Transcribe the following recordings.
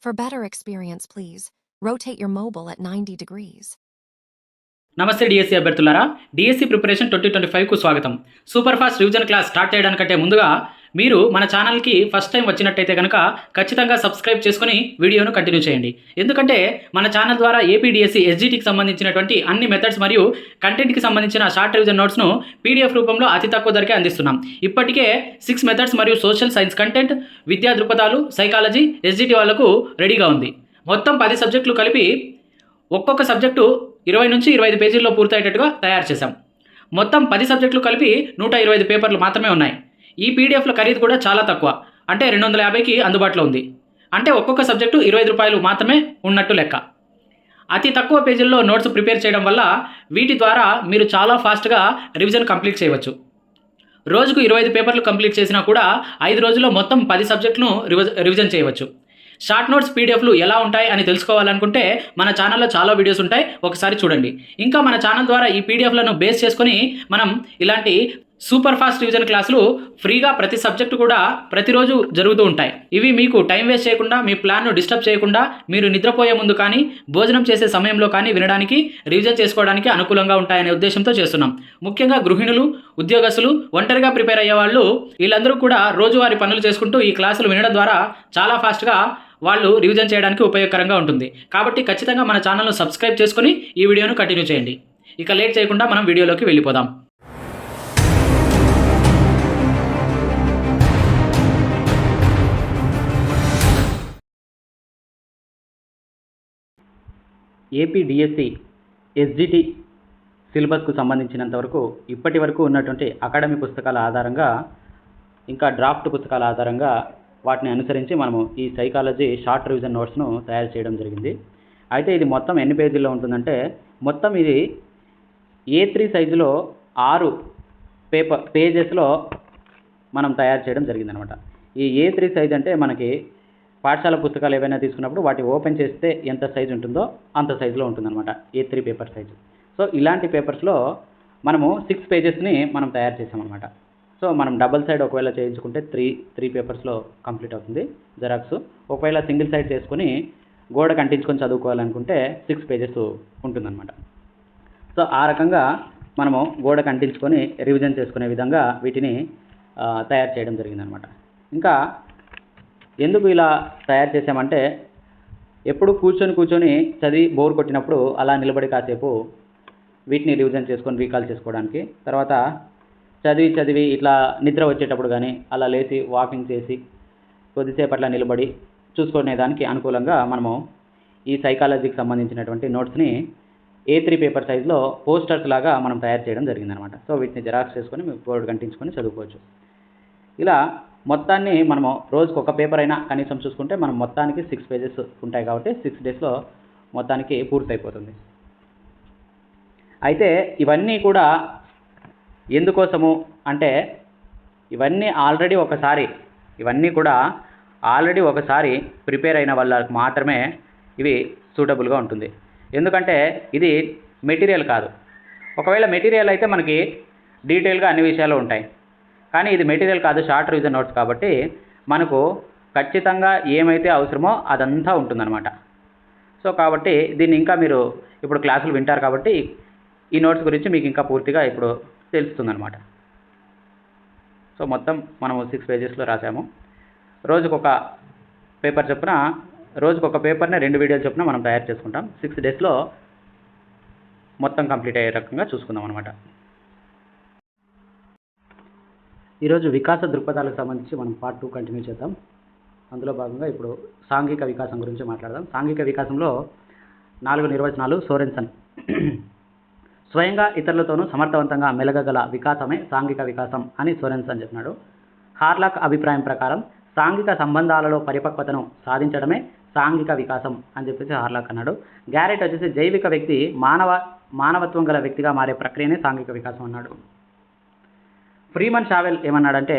For better experience, please rotate your mobile at 90 degrees. నమస్తే DSC అభ్యర్థులారా, DSC preparation 2025కు స్వాగతం. Super fast revision class start చేయడానికంటే ముందుగా మీరు మన ఛానల్కి ఫస్ట్ టైం వచ్చినట్టయితే కనుక ఖచ్చితంగా సబ్స్క్రైబ్ చేసుకుని వీడియోను కంటిన్యూ చేయండి. ఎందుకంటే మన ఛానల్ ద్వారా ఏపీ డిఎస్సి ఎస్జిటికి సంబంధించినటువంటి అన్ని మెథడ్స్ మరియు కంటెంట్కి సంబంధించిన షార్ట్ రివిజన్ నోట్స్ను పీడిఎఫ్ రూపంలో అతి తక్కువ ధరకే అందిస్తున్నాం. ఇప్పటికే 6 మెథడ్స్ మరియు సోషల్ సైన్స్ కంటెంట్, విద్యా దృక్పథాలు, సైకాలజీ, ఎస్జిటి వాళ్లకు రెడీగా ఉంది. మొత్తం 10 సబ్జెక్టులు కలిపి ఒక్కొక్క సబ్జెక్టు 20 నుంచి 25 పేజీల్లో పూర్తయ్యేటట్టుగా తయారు చేశాం. మొత్తం 10 సబ్జెక్టులు కలిపి 125 పేపర్లు మాత్రమే ఉన్నాయి. ఈ పీడిఎఫ్ల ఖరీదు కూడా చాలా తక్కువ, అంటే 250కి అందుబాటులో ఉంది. అంటే ఒక్కొక్క సబ్జెక్టు 25 రూపాయలు మాత్రమే ఉన్నట్టు లెక్క. అతి తక్కువ పేజీల్లో నోట్స్ ప్రిపేర్ చేయడం వల్ల వీటి ద్వారా మీరు చాలా ఫాస్ట్గా రివిజన్ కంప్లీట్ చేయవచ్చు. రోజుకు 25 పేపర్లు కంప్లీట్ చేసినా కూడా 5 రోజుల్లో మొత్తం 10 సబ్జెక్టులను రివిజన్ చేయవచ్చు. షార్ట్ నోట్స్ పీడిఎఫ్లు ఎలా ఉంటాయి అని తెలుసుకోవాలనుకుంటే మన ఛానల్లో చాలా వీడియోస్ ఉంటాయి, ఒకసారి చూడండి. ఇంకా మన ఛానల్ ద్వారా ఈ పీడిఎఫ్లను బేస్ చేసుకొని మనం ఇలాంటి సూపర్ ఫాస్ట్ రివిజన్ క్లాసులు ఫ్రీగా ప్రతి సబ్జెక్టు కూడా ప్రతిరోజు జరుగుతూ ఉంటాయి. ఇవి మీకు టైం వేస్ట్ చేయకుండా, మీ ప్లాన్ను డిస్టర్బ్ చేయకుండా, మీరు నిద్రపోయే ముందు కానీ, భోజనం చేసే సమయంలో కానీ వినడానికి, రివిజన్ చేసుకోవడానికి అనుకూలంగా ఉంటాయనే ఉద్దేశంతో చేస్తున్నాం. ముఖ్యంగా గృహిణులు, ఉద్యోగస్తులు, ఒంటరిగా ప్రిపేర్ అయ్యే వాళ్ళు, వీళ్ళందరూ కూడా రోజువారీ పనులు చేసుకుంటూ ఈ క్లాసులు వినడం ద్వారా చాలా ఫాస్ట్గా వాళ్ళు రివిజన్ చేయడానికి ఉపయోగకరంగా ఉంటుంది. కాబట్టి ఖచ్చితంగా మన ఛానల్ను సబ్స్క్రైబ్ చేసుకొని ఈ వీడియోను కంటిన్యూ చేయండి. ఇక లేట్ చేయకుండా మనం వీడియోలోకి వెళ్ళిపోదాం. ఏపీ డిఎస్సి ఎస్జిటి సిలబస్కు సంబంధించినంత వరకు ఇప్పటి వరకు ఉన్నటువంటి అకాడమీ పుస్తకాల ఆధారంగా, ఇంకా డ్రాఫ్ట్ పుస్తకాల ఆధారంగా వాటిని అనుసరించి మనము ఈ సైకాలజీ షార్ట్ రివిజన్ నోట్స్ను తయారు చేయడం జరిగింది. అయితే ఇది మొత్తం ఎన్ని పేజీల్లో ఉంటుందంటే, మొత్తం ఇది A3 సైజులో 6 పేజెస్లో మనం తయారు చేయడం జరిగిందనమాట. ఈ A3 సైజ్ అంటే మనకి పాఠశాల పుస్తకాలు ఏవైనా తీసుకున్నప్పుడు వాటి ఓపెన్ చేస్తే ఎంత సైజు ఉంటుందో అంత సైజులో ఉంటుందన్నమాట A3 పేపర్ సైజు. సో ఇలాంటి పేపర్స్లో మనము 6 పేజెస్ని మనం తయారు చేసామన్నమాట. సో మనం డబుల్ సైడ్ ఒకవేళ చేయించుకుంటే త్రీ పేపర్స్లో కంప్లీట్ అవుతుంది జెరాక్స్. ఒకవేళ సింగిల్ సైడ్ చేసుకొని గోడకు అంటించుకొని చదువుకోవాలనుకుంటే 6 పేజెస్ ఉంటుందన్నమాట. సో ఆ రకంగా మనము గోడకు అంటించుకొని రివిజన్ చేసుకునే విధంగా వీటిని తయారు చేయడం జరిగిందనమాట. ఇంకా ఎందుకు ఇలా తయారు చేసామంటే, ఎప్పుడు కూర్చొని చదివి బోర్ కొట్టినప్పుడు అలా నిలబడి కాసేపు వీటిని రివిజన్ చేసుకొని రీకాల్ చేసుకోవడానికి, తర్వాత చదివి ఇట్లా నిద్ర వచ్చేటప్పుడు కానీ అలా లేచి వాకింగ్ చేసి కొద్దిసేపు అట్లా నిలబడి చూసుకునే దానికి అనుకూలంగా మనము ఈ సైకాలజీకి సంబంధించినటువంటి నోట్స్ని A3 పేపర్ సైజులో పోస్టర్స్ లాగా మనం తయారు చేయడం జరిగిందనమాట. సో వీటిని జెరాక్స్ చేసుకొని బోర్డు కంటించుకొని చదువుకోవచ్చు. ఇలా మొత్తాన్ని మనము రోజుకు ఒక పేపర్ అయినా కనీసం చూసుకుంటే మనం మొత్తానికి 6 పేజెస్ ఉంటాయి కాబట్టి 6 డేస్లో మొత్తానికి పూర్తయిపోతుంది. అయితే ఇవన్నీ కూడా ఎందుకోసము అంటే, ఇవన్నీ కూడా ఆల్రెడీ ఒకసారి ప్రిపేర్ అయిన వాళ్ళకి మాత్రమే ఇవి సూటబుల్గా ఉంటుంది. ఎందుకంటే ఇది మెటీరియల్ కాదు. ఒకవేళ మెటీరియల్ అయితే మనకి డీటెయిల్గా అన్ని విషయాలు ఉంటాయి, కానీ ఇది మెటీరియల్ కాదు, షార్ట్ రివిజన్ నోట్స్ కాబట్టి మనకు ఖచ్చితంగా ఏమైతే అవసరమో అదంతా ఉంటుందన్నమాట. సో కాబట్టి దీన్ని ఇంకా మీరు ఇప్పుడు క్లాసులు వింటారు కాబట్టి ఈ నోట్స్ గురించి మీకు ఇంకా పూర్తిగా ఇప్పుడు తెలుస్తుందన్నమాట. సో మొత్తం మనము 6 పేజెస్లో రాసాము. రోజుకొక పేపర్ చొప్పున, రోజుకొక పేపర్ని 2 వీడియోలు చొప్పున మనం తయారు చేసుకుంటాం. 6 డేస్లో మొత్తం కంప్లీట్ అయ్యే రకంగా చూసుకుందాం అనమాట. ఈరోజు వికాస దృక్పథాలకు సంబంధించి మనం పార్ట్ 2 కంటిన్యూ చేద్దాం. అందులో భాగంగా ఇప్పుడు సాంఘిక వికాసం గురించి మాట్లాడదాం. సాంఘిక వికాసంలో 4 నిర్వచనాలు సోరెన్సన్. స్వయంగా ఇతరులతోనూ సమర్థవంతంగా మెలగగల వికాసమే సాంఘిక వికాసం అని సోరెన్సన్ చెప్పినాడు. హార్లాక్ అభిప్రాయం ప్రకారం సాంఘిక సంబంధాలలో పరిపక్వతను సాధించడమే సాంఘిక వికాసం అని చెప్పేసి హార్లాక్ అన్నాడు. గ్యారెట్ వచ్చేసి జైవిక వ్యక్తి మానవత్వం గల వ్యక్తిగా మారే ప్రక్రియనే సాంఘిక వికాసం అన్నాడు. ఫ్రీమన్ షావెల్ ఏమన్నాడంటే,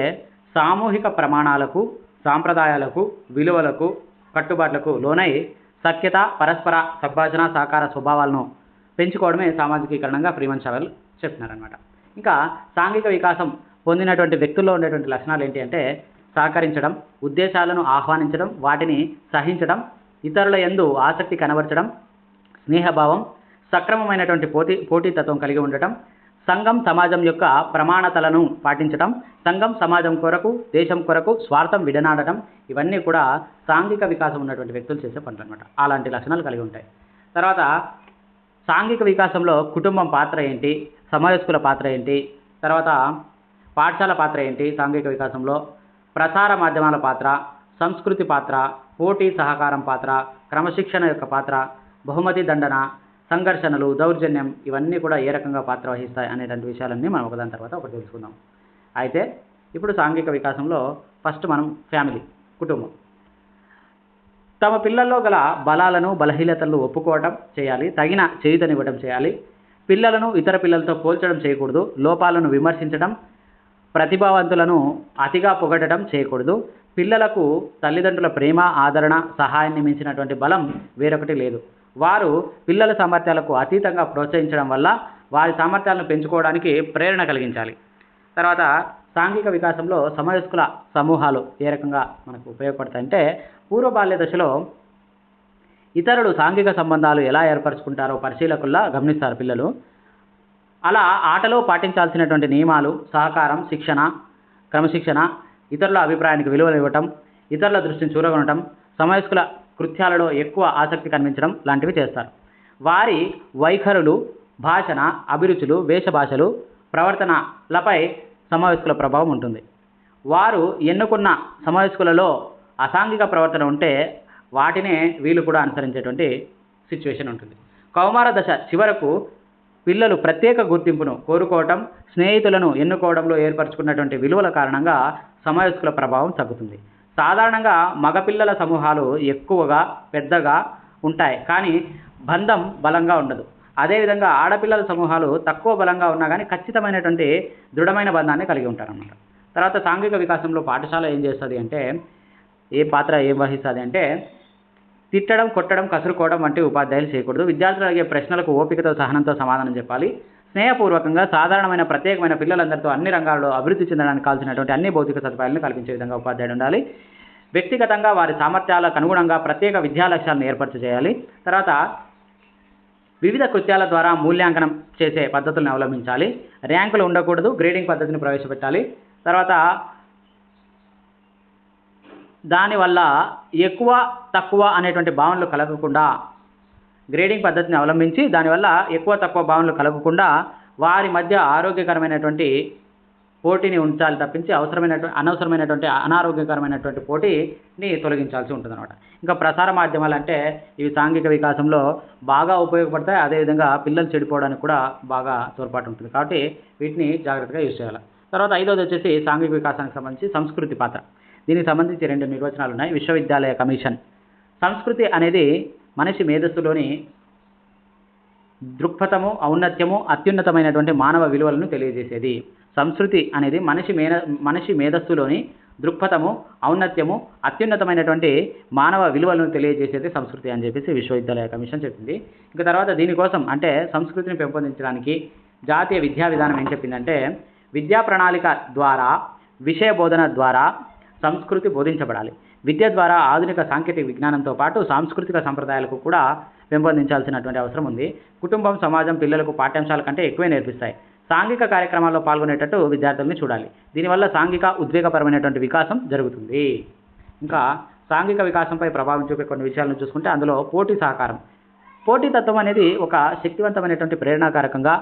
సామూహిక ప్రమాణాలకు, సాంప్రదాయాలకు, విలువలకు, కట్టుబాట్లకు లోనై సఖ్యత, పరస్పర సంభాషణ, సహకార స్వభావాలను పెంచుకోవడమే సామాజికీకరణంగా ఫ్రీమన్ షావెల్ చెప్తున్నారనమాట. ఇంకా సాంఘిక వికాసం పొందినటువంటి వ్యక్తుల్లో ఉండేటువంటి లక్షణాలు ఏంటి అంటే, సహకరించడం, ఉద్దేశాలను ఆహ్వానించడం, వాటిని సహించడం, ఇతరుల యందు ఆసక్తి కనబరచడం, స్నేహభావం, సక్రమమైనటువంటి పోటీతత్వం కలిగి ఉండటం, సంఘం సమాజం యొక్క ప్రమాణతలను పాటించటం, సంఘం సమాజం కొరకు దేశం కొరకు స్వార్థం విడనాడటం, ఇవన్నీ కూడా సాంఘిక వికాసం ఉన్నటువంటి వ్యక్తులు చేసే పనులు అనమాట. అలాంటి లక్షణాలు కలిగి ఉంటాయి. తర్వాత సాంఘిక వికాసంలో కుటుంబం పాత్ర ఏంటి, సమవయస్కుల పాత్ర ఏంటి, తర్వాత పాఠశాల పాత్ర ఏంటి, సాంఘిక వికాసంలో ప్రసార మాధ్యమాల పాత్ర, సంస్కృతి పాత్ర, పోటీ సహకారం పాత్ర, క్రమశిక్షణ యొక్క పాత్ర, బహుమతి దండన, సంఘర్షణలు, దౌర్జన్యం, ఇవన్నీ కూడా ఏ రకంగా పాత్ర వహిస్తాయి అనేటువంటి విషయాలన్నీ మనం ఒకదాని తర్వాత ఒకటి తెలుసుకుందాం. అయితే ఇప్పుడు సాంఘిక వికాసంలో ఫస్ట్ మనం ఫ్యామిలీ, కుటుంబం. తమ పిల్లల్లో గల బలాలను బలహీనతలను ఒప్పుకోవడం చేయాలి, తగిన చేయుతనివ్వడం చేయాలి. పిల్లలను ఇతర పిల్లలతో పోల్చడం చేయకూడదు, లోపాలను విమర్శించడం, ప్రతిభావంతులను అతిగా పొగడటం చేయకూడదు. పిల్లలకు తల్లిదండ్రుల ప్రేమ, ఆదరణ, సహాయాన్ని మించినటువంటి బలం వేరొకటి లేదు. వారు పిల్లల సామర్థ్యాలకు అతీతంగా ప్రోత్సహించడం వల్ల వారి సామర్థ్యాలను పెంచుకోవడానికి ప్రేరణ కలిగించాలి. తర్వాత సాంఘిక వికాసంలో సమవయస్కుల సమూహాలు ఏ రకంగా మనకు ఉపయోగపడతాయంటే, పూర్వ బాల్య దశలో ఇతరులు సాంఘిక సంబంధాలు ఎలా ఏర్పరచుకుంటారో పరిశీలకుల్లా గమనిస్తారు పిల్లలు. అలా ఆటలో పాటించాల్సినటువంటి నియమాలు, సహకారం, శిక్షణ, క్రమశిక్షణ, ఇతరుల అభిప్రాయానికి విలువలు ఇవ్వటం, ఇతరుల దృష్టిని చూరగొనటం, సమవయస్కుల కృత్యాలలో ఎక్కువ ఆసక్తి కనిపించడం లాంటివి చేస్తారు. వారి వైఖరులు, భాషణ, అభిరుచులు, వేషభాషలు, ప్రవర్తనలపై సమవయస్కుల ప్రభావం ఉంటుంది. వారు ఎన్నుకున్న సమవయస్కులలో అసాంఘిక ప్రవర్తన ఉంటే వాటినే వీళ్ళు కూడా అనుసరించేటువంటి సిచ్యువేషన్ ఉంటుంది. కౌమార దశ చివరకు పిల్లలు ప్రత్యేక గుర్తింపును కోరుకోవటం, స్నేహితులను ఎన్నుకోవడంలో ఏర్పరచుకున్నటువంటి విలువల కారణంగా సమవయస్కుల ప్రభావం తగ్గుతుంది. సాధారణంగా మగపిల్లల సమూహాలు ఎక్కువగా పెద్దగా ఉంటాయి, కానీ బంధం బలంగా ఉండదు. అదేవిధంగా ఆడపిల్లల సమూహాలు తక్కువ బలంగా ఉన్నా కానీ ఖచ్చితమైనటువంటి దృఢమైన బంధాన్ని కలిగి ఉంటారన్నమాట. తర్వాత సాంఘిక వికాసంలో పాఠశాల ఏం చేస్తుంది అంటే, ఏం వహిస్తుంది అంటే, తిట్టడం, కొట్టడం, కసురుకోవడం వంటి ఉపాధ్యాయులు చేయకూడదు. విద్యార్థులు అడిగే ప్రశ్నలకు ఓపికతో, సహనంతో సమాధానం చెప్పాలి. స్నేహపూర్వకంగా సాధారణమైన ప్రత్యేకమైన పిల్లలందరితో అన్ని రంగాల్లో అభివృద్ధి చెందడానికి కావాల్సినటువంటి అన్ని భౌతిక సదుపాయాలను కల్పించే విధంగా ఉపాధ్యాయుడు ఉండాలి. వ్యక్తిగతంగా వారి సామర్థ్యాలకు అనుగుణంగా ప్రత్యేక విద్యా లక్ష్యాలను ఏర్పాటు చేయాలి. తర్వాత వివిధ కృత్యాల ద్వారా మూల్యాంకనం చేసే పద్ధతులను అవలంబించాలి. ర్యాంకులు ఉండకూడదు, గ్రేడింగ్ పద్ధతిని ప్రవేశపెట్టాలి. తర్వాత దానివల్ల ఎక్కువ తక్కువ అనేటువంటి భావనలు కలగకుండా గ్రేడింగ్ పద్ధతిని అవలంబించి దానివల్ల ఎక్కువ తక్కువ భావనలు కలగకుండా వారి మధ్య ఆరోగ్యకరమైనటువంటి పోటీని ఉంచాలి తప్పించి అనవసరమైనటువంటి అనారోగ్యకరమైనటువంటి పోటీని తొలగించాల్సి ఉంటుంది అనమాట. ఇంకా ప్రసార మాధ్యమాలు అంటే ఇవి సాంఘిక వికాసంలో బాగా ఉపయోగపడతాయి. అదేవిధంగా పిల్లలు చెడిపోవడానికి కూడా బాగా తోడ్పాటు ఉంటుంది. కాబట్టి వీటిని జాగ్రత్తగా యూజ్ చేయాలి. తర్వాత ఐదోది వచ్చేసి సాంఘిక వికాసానికి సంబంధించి సంస్కృతి పాత్ర. దీనికి సంబంధించి 2 నిర్వచనాలు ఉన్నాయి. విశ్వవిద్యాలయ కమిషన్. సంస్కృతి అనేది మనిషి మేధస్సులోని దృక్పథము, ఔన్నత్యము, అత్యున్నతమైనటువంటి మానవ విలువలను తెలియజేసేది. సంస్కృతి అనేది మనిషి మేధస్సులోని దృక్పథము, ఔన్నత్యము, అత్యున్నతమైనటువంటి మానవ విలువలను తెలియజేసేది సంస్కృతి అని చెప్పేసి విశ్వవిద్యాలయ కమిషన్ చెప్పింది. ఇంకా తర్వాత దీనికోసం అంటే సంస్కృతిని పెంపొందించడానికి జాతీయ విద్యా విధానం ఏం చెప్పిందంటే, విద్యా ప్రణాళిక ద్వారా, విషయ బోధన ద్వారా సంస్కృతి బోధించబడాలి. విద్య ద్వారా ఆధునిక సాంకేతిక విజ్ఞానంతో పాటు సాంస్కృతిక సంప్రదాయాలకు కూడా పెంపొందించాల్సినటువంటి అవసరం ఉంది. కుటుంబం, సమాజం పిల్లలకు పాఠ్యాంశాల కంటే ఎక్కువే నేర్పిస్తాయి. సాంఘిక కార్యక్రమాల్లో పాల్గొనేటట్టు విద్యార్థుల్ని చూడాలి. దీనివల్ల సాంఘిక ఉద్వేగపరమైనటువంటి వికాసం జరుగుతుంది. ఇంకా సాంఘిక వికాసంపై ప్రభావం చూపే కొన్ని విషయాలను చూసుకుంటే అందులో పోటీ సహకారం. పోటీతత్వం అనేది ఒక శక్తివంతమైనటువంటి ప్రేరణాకారకంగా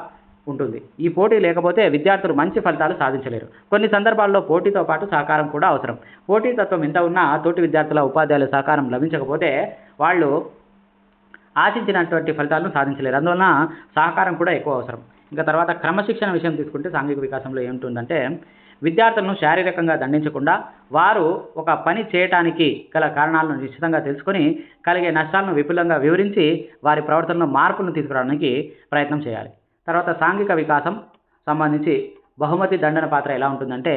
ఉంటుంది. ఈ పోటీ లేకపోతే విద్యార్థులు మంచి ఫలితాలు సాధించలేరు. కొన్ని సందర్భాల్లో పోటీతో పాటు సహకారం కూడా అవసరం. పోటీతత్వం ఎంత ఉన్నా తోటి విద్యార్థుల, ఉపాధ్యాయుల సహకారం లభించకపోతే వాళ్ళు ఆశించినటువంటి ఫలితాలను సాధించలేరు. అందువలన సహకారం కూడా ఎక్కువ అవసరం. ఇంకా తర్వాత క్రమశిక్షణ విషయం తీసుకుంటే సాంఘిక వికాసంలో ఏముంటుందంటే, విద్యార్థులను శారీరకంగా దండించకుండా వారు ఒక పని చేయటానికి గల కారణాలను నిశ్చితంగా తెలుసుకొని కలిగే నష్టాలను విపులంగా వివరించి వారి ప్రవర్తనలో మార్పులను తీసుకురావడానికి ప్రయత్నం చేయాలి. తర్వాత సాంఘిక వికాసం సంబంధించి బహుమతి దండన పాత్ర ఎలా ఉంటుందంటే,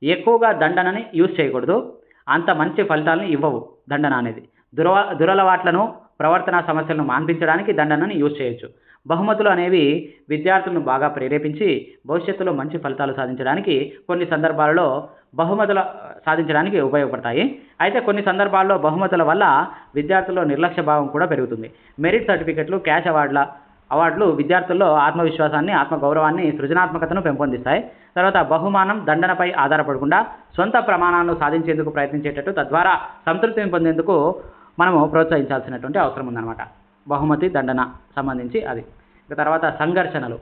ఎక్కువగా దండనని యూజ్ చేయకూడదు, అంత మంచి ఫలితాలను ఇవ్వవు. దండన అనేది దురలవాట్లను, ప్రవర్తన సమస్యలను మాన్పించడానికి దండనని యూజ్ చేయొచ్చు. బహుమతులు అనేవి విద్యార్థులను బాగా ప్రేరేపించి భవిష్యత్తులో మంచి ఫలితాలు సాధించడానికి కొన్ని సందర్భాలలో బహుమతుల సాధించడానికి ఉపయోగపడతాయి. అయితే కొన్ని సందర్భాల్లో బహుమతుల వల్ల విద్యార్థుల్లో నిర్లక్ష్య భావం కూడా పెరుగుతుంది. మెరిట్ సర్టిఫికెట్లు, క్యాష్ అవార్డులు విద్యార్థుల్లో ఆత్మవిశ్వాసాన్ని, ఆత్మగౌరవాన్ని, సృజనాత్మకతను పెంపొందిస్తాయి. తర్వాత బహుమానం దండనపై ఆధారపడకుండా సొంత ప్రమాణాలను సాధించేందుకు ప్రయత్నించేటట్టు, తద్వారా సంతృప్తిని పొందేందుకు మనము ప్రోత్సహించాల్సినటువంటి అవసరం ఉందన్నమాట. బహుమతి దండన సంబంధించి అది. తర్వాత సంఘర్షణలు,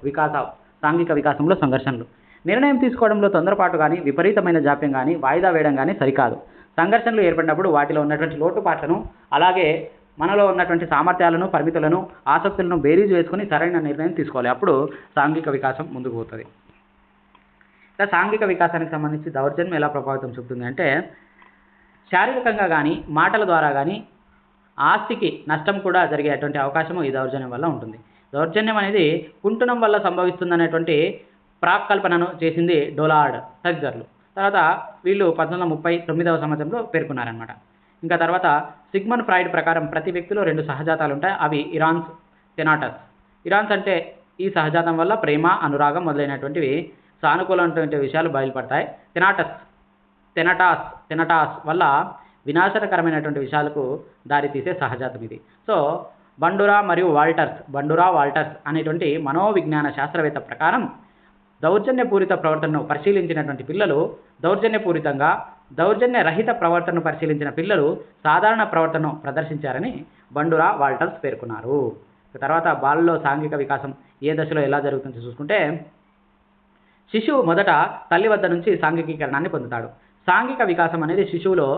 సాంఘిక వికాసంలో సంఘర్షణలు. నిర్ణయం తీసుకోవడంలో తొందరపాటు కానీ, విపరీతమైన జాప్యం కానీ, వాయిదా వేయడం కానీ సరికాదు. సంఘర్షణలు ఏర్పడినప్పుడు వాటిలో ఉన్నటువంటి లోటుపాట్లను, అలాగే మనలో ఉన్నటువంటి సామర్థ్యాలను, పరిమితులను, ఆసక్తులను బేరీజు వేసుకుని సరైన నిర్ణయం తీసుకోవాలి. అప్పుడు సాంఘిక వికాసం ముందుకు పోతుంది. ఇలా సాంఘిక వికాసానికి సంబంధించి దౌర్జన్యం ఎలా ప్రభావితం చూపుతుంది అంటే, శారీరకంగా కానీ, మాటల ద్వారా కానీ ఆస్తికి నష్టం కూడా జరిగేటువంటి అవకాశము ఈ దౌర్జన్యం వల్ల ఉంటుంది. దౌర్జన్యం అనేది కుంటునం వల్ల సంభవిస్తుందనేటువంటి ప్రాక్కల్పనను చేసింది డోలార్డ్ టగ్జర్లు. తర్వాత వీళ్ళు 1839వ సంవత్సరంలో పేర్కొన్నారనమాట. ఇంకా తర్వాత సిగ్మండ్ ఫ్రాయిడ్ ప్రకారం ప్రతి వ్యక్తిలో 2 సహజాతాలు ఉంటాయి. అవి ఇరాన్స్, టెనాటస్. ఇరాన్స్ అంటే ఈ సహజాతం వల్ల ప్రేమ, అనురాగం మొదలైనటువంటివి సానుకూలమైనటువంటి విషయాలు బయలుపడతాయి. టెనటాస్ వల్ల వినాశనకరమైనటువంటి విషయాలకు దారితీసే సహజాతం ఇది. సో బండురా వాల్టర్స్ అనేటువంటి మనోవిజ్ఞాన శాస్త్రవేత్త ప్రకారం దౌర్జన్యపూరిత ప్రవర్తనను పరిశీలించినటువంటి పిల్లలు దౌర్జన్య రహిత ప్రవర్తనను పరిశీలించిన పిల్లలు సాధారణ ప్రవర్తనను ప్రదర్శించారని బండురా వాల్టర్స్ పేర్కొన్నారు. తర్వాత బాలలో సాంఘిక వికాసం ఏ దశలో ఎలా జరుగుతుందో చూసుకుంటే, శిశువు మొదట తల్లి వద్ద నుంచి సాంఘికీకరణాన్ని పొందుతాడు. సాంఘిక వికాసం అనేది శిశువులో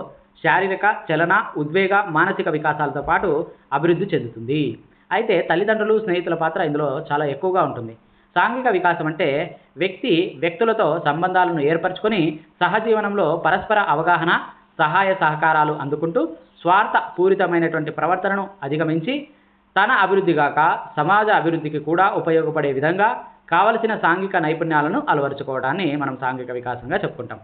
శారీరక, చలన, ఉద్వేగ, మానసిక వికాసాలతో పాటు అభివృద్ధి చెందుతుంది. అయితే తల్లిదండ్రులు, స్నేహితుల పాత్ర ఇందులో చాలా ఎక్కువగా ఉంటుంది. సాంఘిక వికాసం అంటే వ్యక్తులతో సంబంధాలను ఏర్పరచుకొని సహజీవనంలో పరస్పర అవగాహన, సహాయ సహకారాలు అందుకుంటూ స్వార్థ పూరితమైనటువంటి ప్రవర్తనను అధిగమించి తన అభివృద్ధి కాక సమాజ అభివృద్ధికి కూడా ఉపయోగపడే విధంగా కావలసిన సాంఘిక నైపుణ్యాలను అలవరుచుకోవడాన్ని మనం సాంఘిక వికాసంగా చెప్పుకుంటాం.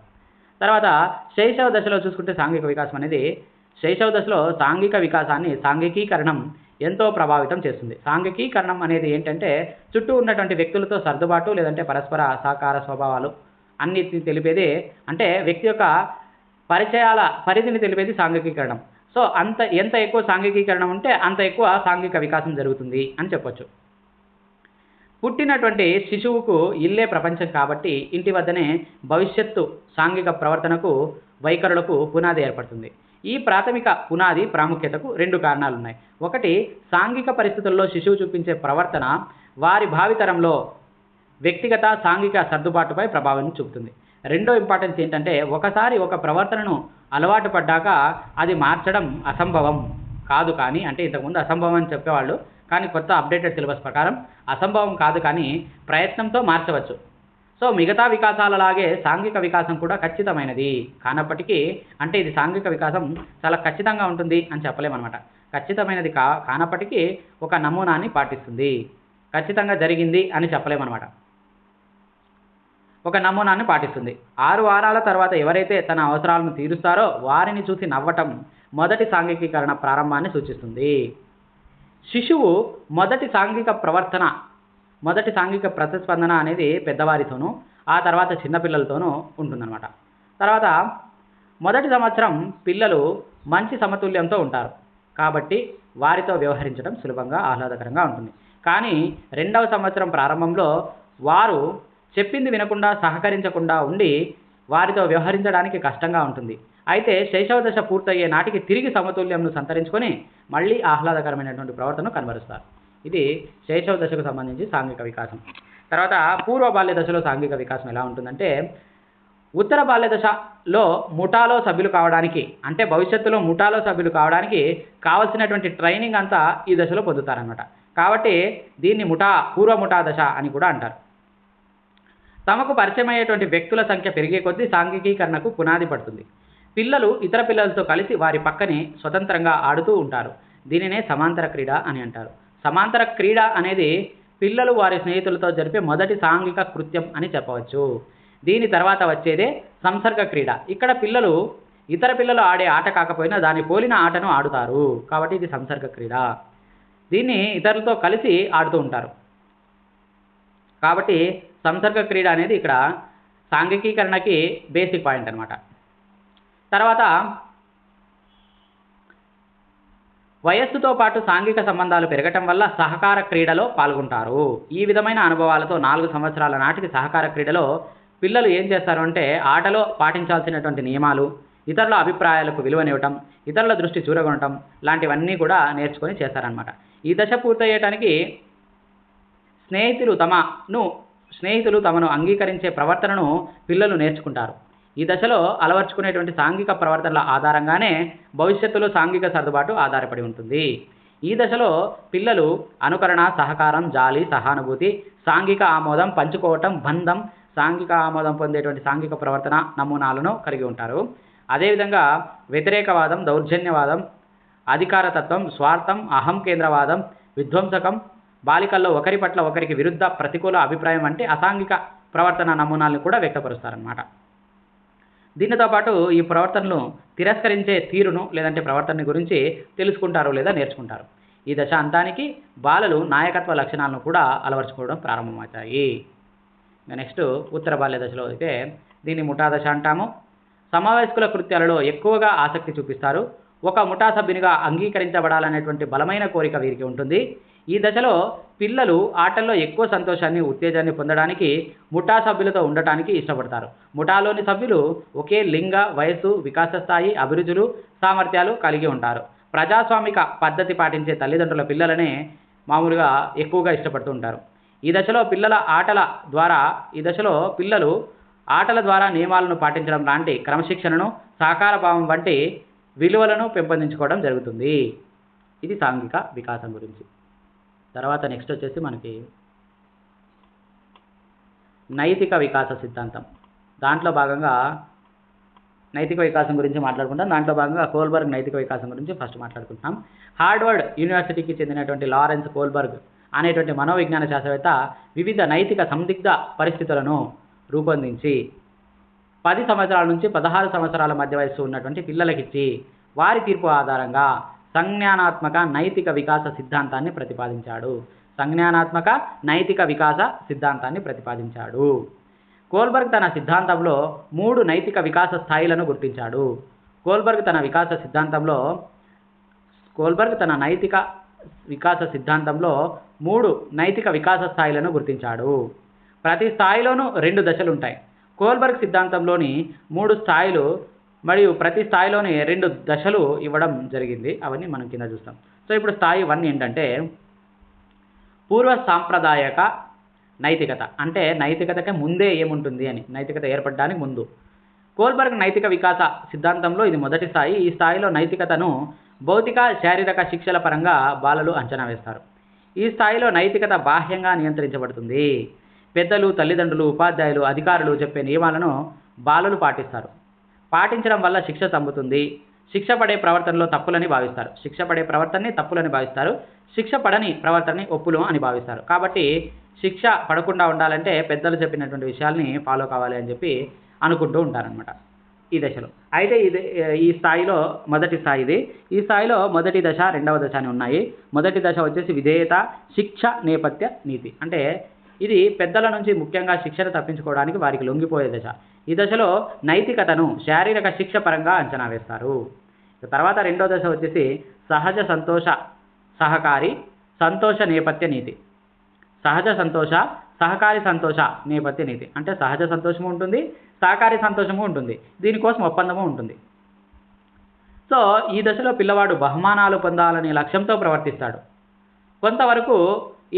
తర్వాత శైశవ దశలో చూసుకుంటే సాంఘిక వికాసం అనేది, శైశవ దశలో సాంఘిక వికాసాన్ని సాంఘికీకరణం ఎంతో ప్రభావితం చేస్తుంది. సాంఘికీకరణం అనేది ఏంటంటే చుట్టూ ఉన్నటువంటి వ్యక్తులతో సర్దుబాటు లేదంటే పరస్పర సహకార స్వభావాలు అన్నిటిని తెలిపేది, అంటే వ్యక్తి యొక్క పరిచయాల పరిధిని తెలిపేది సాంఘికీకరణం. సో ఎంత ఎక్కువ సాంఘికీకరణం ఉంటే అంత ఎక్కువ సాంఘిక వికాసం జరుగుతుంది అని చెప్పొచ్చు. పుట్టినటువంటి శిశువుకు ఇల్లే ప్రపంచం కాబట్టి ఇంటి వద్దనే భవిష్యత్తు సాంఘిక ప్రవర్తనకు, వైఖరులకు పునాది ఏర్పడుతుంది. ఈ ప్రాథమిక పునాది ప్రాముఖ్యతకు 2 కారణాలున్నాయి. ఒకటి, సాంఘిక పరిస్థితుల్లో శిశువు చూపించే ప్రవర్తన వారి భావితరంలో వ్యక్తిగత సాంఘిక సర్దుబాటుపై ప్రభావం చూపుతుంది. రెండో ఇంపార్టెన్స్ ఏంటంటే, ఒకసారి ఒక ప్రవర్తనను అలవాటు పడ్డాక అది మార్చడం అసంభవం కాదు. కానీ అంటే ఇంతకుముందు అసంభవం అని చెప్పేవాళ్ళు, కానీ కొత్త అప్డేటెడ్ సిలబస్ ప్రకారం అసంభవం కాదు కానీ ప్రయత్నంతో మార్చవచ్చు. సో మిగతా వికాసాలలాగే సాంఘిక వికాసం కూడా ఖచ్చితమైనది కానప్పటికీ, అంటే ఇది సాంఘిక వికాసం చాలా ఖచ్చితంగా ఉంటుంది అని చెప్పలేమన్నమాట. ఖచ్చితమైనది కానప్పటికీ ఒక నమూనాన్ని పాటిస్తుంది. ఖచ్చితంగా జరిగింది అని చెప్పలేమన్నమాట. ఒక నమూనాన్ని పాటిస్తుంది. 6 వారాల తర్వాత ఎవరైతే తన అవసరాలను తీరుస్తారో వారిని చూసి నవ్వటం మొదటి సాంఘికీకరణ ప్రారంభాన్ని సూచిస్తుంది. శిశువు మొదటి సాంఘిక ప్రతిస్పందన అనేది పెద్దవారితోనూ, ఆ తర్వాత చిన్నపిల్లలతోనూ ఉంటుందన్నమాట. తర్వాత మొదటి సంవత్సరం పిల్లలు మంచి సమతుల్యంతో ఉంటారు కాబట్టి వారితో వ్యవహరించడం సులభంగా, ఆహ్లాదకరంగా ఉంటుంది. కానీ 2వ సంవత్సరం ప్రారంభంలో వారు చెప్పింది వినకుండా, సహకరించకుండా ఉండి వారితో వ్యవహరించడానికి కష్టంగా ఉంటుంది. అయితే శైశవ దశ పూర్తయ్యే నాటికి తిరిగి సమతుల్యంను సంతరించుకొని మళ్ళీ ఆహ్లాదకరమైనటువంటి ప్రవర్తనను కనబరుస్తారు. ఇది శైశవ దశకు సంబంధించి సాంఘిక వికాసం. తర్వాత పూర్వ బాల్య దశలో సాంఘిక వికాసం ఎలా ఉంటుందంటే, ఉత్తర బాల్య దశలో ముఠాలో సభ్యులు కావడానికి, అంటే భవిష్యత్తులో ముఠాలో సభ్యులు కావడానికి కావలసినటువంటి ట్రైనింగ్ అంతా ఈ దశలో పొందుతారనమాట. కాబట్టి దీన్ని పూర్వ ముఠా దశ అని కూడా అంటారు. తమకు పరిచయమయ్యేటువంటి వ్యక్తుల సంఖ్య పెరిగే కొద్దీ సాంఘికీకరణకు పునాది పడుతుంది. పిల్లలు ఇతర పిల్లలతో కలిసి వారి పక్కనే స్వతంత్రంగా ఆడుతూ ఉంటారు. దీనినే సమాంతర క్రీడ అని అంటారు. సమాంతర క్రీడ అనేది పిల్లలు వారి స్నేహితులతో జరిపే మొదటి సాంఘిక కృత్యం అని చెప్పవచ్చు. దీని తర్వాత వచ్చేదే సంసర్గ క్రీడ. ఇక్కడ పిల్లలు ఇతర పిల్లలు ఆడే ఆట కాకపోయినా దాని పోలిన ఆటను ఆడుతారు కాబట్టి ఇది సంసర్గ క్రీడ. దీన్ని ఇతరులతో కలిసి ఆడుతూ ఉంటారు కాబట్టి సంసర్గ క్రీడ అనేది ఇక్కడ సాంఘికీకరణకి బేసిక్ పాయింట్ అనమాట. తర్వాత వయస్సుతో పాటు సాంఘిక సంబంధాలు పెరగటం వల్ల సహకార క్రీడలో పాల్గొంటారు. ఈ విధమైన అనుభవాలతో 4 సంవత్సరాల నాటికి సహకార క్రీడలో పిల్లలు ఏం చేస్తారు అంటే ఆటలో పాటించాల్సినటువంటి నియమాలు, ఇతరుల అభిప్రాయాలకు విలువనివ్వటం, ఇతరుల దృష్టి చూరగొనటం లాంటివన్నీ కూడా నేర్చుకొని చేస్తారనమాట. ఈ దశ పూర్తయ్యేటానికి స్నేహితులు తమను అంగీకరించే ప్రవర్తనను పిల్లలు నేర్చుకుంటారు. ఈ దశలో అలవర్చుకునేటువంటి సాంఘిక ప్రవర్తనల ఆధారంగానే భవిష్యత్తులో సాంఘిక సర్దుబాటు ఆధారపడి ఉంటుంది. ఈ దశలో పిల్లలు అనుకరణ, సహకారం, జాలి, సహానుభూతి, సాంఘిక ఆమోదం, పంచుకోవటం, బంధం, సాంఘిక ఆమోదం పొందేటువంటి సాంఘిక ప్రవర్తన నమూనాలను కలిగి ఉంటారు. అదేవిధంగా వ్యతిరేకవాదం, దౌర్జన్యవాదం, అధికారతత్వం, స్వార్థం, అహం కేంద్రవాదం, విధ్వంసకం, బాలికల్లో ఒకరి పట్ల ఒకరికి విరుద్ధ ప్రతికూల అభిప్రాయం వంటి అసాంఘిక ప్రవర్తన నమూనాలను కూడా వ్యక్తపరుస్తారన్నమాట. దీనితో పాటు ఈ ప్రవర్తనలు తిరస్కరించే తీరును లేదంటే ప్రవర్తన గురించి తెలుసుకుంటారు లేదా నేర్చుకుంటారు. ఈ దశ అంతానికి బాలలు నాయకత్వ లక్షణాలను కూడా అలవర్చుకోవడం ప్రారంభమవుతాయి. నెక్స్ట్ ఉత్తర బాల్య దశలో అయితే దీన్ని ముఠా దశ అంటాము. సమవయస్కుల కృత్యాలలో ఎక్కువగా ఆసక్తి చూపిస్తారు. ఒక ముఠా సభ్యునిగా అంగీకరించబడాలనేటువంటి బలమైన కోరిక వీరికి ఉంటుంది. ఈ దశలో పిల్లలు ఆటల్లో ఎక్కువ సంతోషాన్ని, ఉత్తేజాన్ని పొందడానికి ముఠా సభ్యులతో ఉండటానికి ఇష్టపడతారు. ముఠాలోని సభ్యులు ఒకే లింగ, వయస్సు, వికాస స్థాయి, అభిరుచులు, సామర్థ్యాలు కలిగి ఉంటారు. ప్రజాస్వామిక పద్ధతి పాటించే తల్లిదండ్రుల పిల్లలనే మామూలుగా ఎక్కువగా ఇష్టపడుతూ ఉంటారు. ఈ దశలో పిల్లలు ఆటల ద్వారా నియమాలను పాటించడం లాంటి క్రమశిక్షణను, సహకార భావం వంటి విలువలను పెంపొందించుకోవడం జరుగుతుంది. ఇది సాంఘిక వికాసం గురించి. తర్వాత నెక్స్ట్ వచ్చేసి మనకి నైతిక వికాస సిద్ధాంతం. దాంట్లో భాగంగా నైతిక వికాసం గురించి మాట్లాడుకుంటాం. దాంట్లో భాగంగా కోల్బర్గ్ నైతిక వికాసం గురించి ఫస్ట్ మాట్లాడుకుంటున్నాం. హార్వర్డ్ యూనివర్సిటీకి చెందినటువంటి లారెన్స్ కోల్బర్గ్ అనేటువంటి మనోవిజ్ఞాన శాస్త్రవేత్త వివిధ నైతిక సందిగ్ధ పరిస్థితులను రూపొందించి 10 సంవత్సరాల నుంచి 16 సంవత్సరాల మధ్య వయస్సు ఉన్నటువంటి పిల్లలకిచ్చి వారి తీర్పు ఆధారంగా సంజ్ఞానాత్మక నైతిక వికాస సిద్ధాంతాన్ని ప్రతిపాదించాడు. కోల్బర్గ్ తన సిద్ధాంతంలో 3 నైతిక వికాస స్థాయిలను గుర్తించాడు. కోల్బర్గ్ తన నైతిక వికాస సిద్ధాంతంలో 3 నైతిక వికాస స్థాయిలను గుర్తించాడు. ప్రతి స్థాయిలోనూ 2 దశలు ఉంటాయి. కోల్బర్గ్ సిద్ధాంతంలోని 3 స్థాయిలు మరియు ప్రతి స్థాయిలోని 2 దశలు ఇవ్వడం జరిగింది. అవన్నీ మనం కింద చూస్తాం. సో ఇప్పుడు స్థాయి 1 ఏంటంటే పూర్వ సాంప్రదాయక నైతికత. అంటే నైతికతకే ముందే ఏముంటుంది అని, నైతికత ఏర్పడడానికి ముందు. కోల్బర్గ్ నైతిక వికాస సిద్ధాంతంలో ఇది మొదటి స్థాయి. ఈ స్థాయిలో నైతికతను భౌతిక, శారీరక శిక్షల పరంగా బాలలు అంచనా వేస్తారు. ఈ స్థాయిలో నైతికత బాహ్యంగా నియంత్రించబడుతుంది. పెద్దలు, తల్లిదండ్రులు, ఉపాధ్యాయులు, అధికారులు చెప్పే నియమాలను బాలలు పాటిస్తారు. పాటించడం వల్ల శిక్ష తగ్గుతుంది. శిక్ష పడే ప్రవర్తనలో తప్పులని భావిస్తారు. శిక్ష పడని ప్రవర్తనని ఒప్పులు అని భావిస్తారు. కాబట్టి శిక్ష పడకుండా ఉండాలంటే పెద్దలు చెప్పినటువంటి విషయాల్ని ఫాలో కావాలి అని చెప్పి అనుకుంటూ ఉంటారనమాట ఈ దశలో. అయితే ఈ స్థాయిలో మొదటి స్థాయి ఇది. ఈ స్థాయిలో మొదటి దశ, రెండవ దశ అని ఉన్నాయి. మొదటి దశ వచ్చేసి విధేయత, శిక్ష నేపథ్య నీతి. అంటే ఇది పెద్దల నుంచి ముఖ్యంగా శిక్షను తప్పించుకోవడానికి వారికి లొంగిపోయే దశ. ఈ దశలో నైతికతను శారీరక శిక్ష పరంగా అంచనా వేస్తారు. తర్వాత రెండో దశ వచ్చేసి సహజ సంతోష, సహకారి సంతోష నేపథ్య నీతి. సహకారి సంతోష నేపథ్య నీతి అంటే సహజ సంతోషము ఉంటుంది, సహకారి సంతోషము ఉంటుంది, దీనికోసం ఒప్పందము ఉంటుంది. సో ఈ దశలో పిల్లవాడు బహుమానాలు పొందాలనే లక్ష్యంతో ప్రవర్తిస్తాడు. కొంతవరకు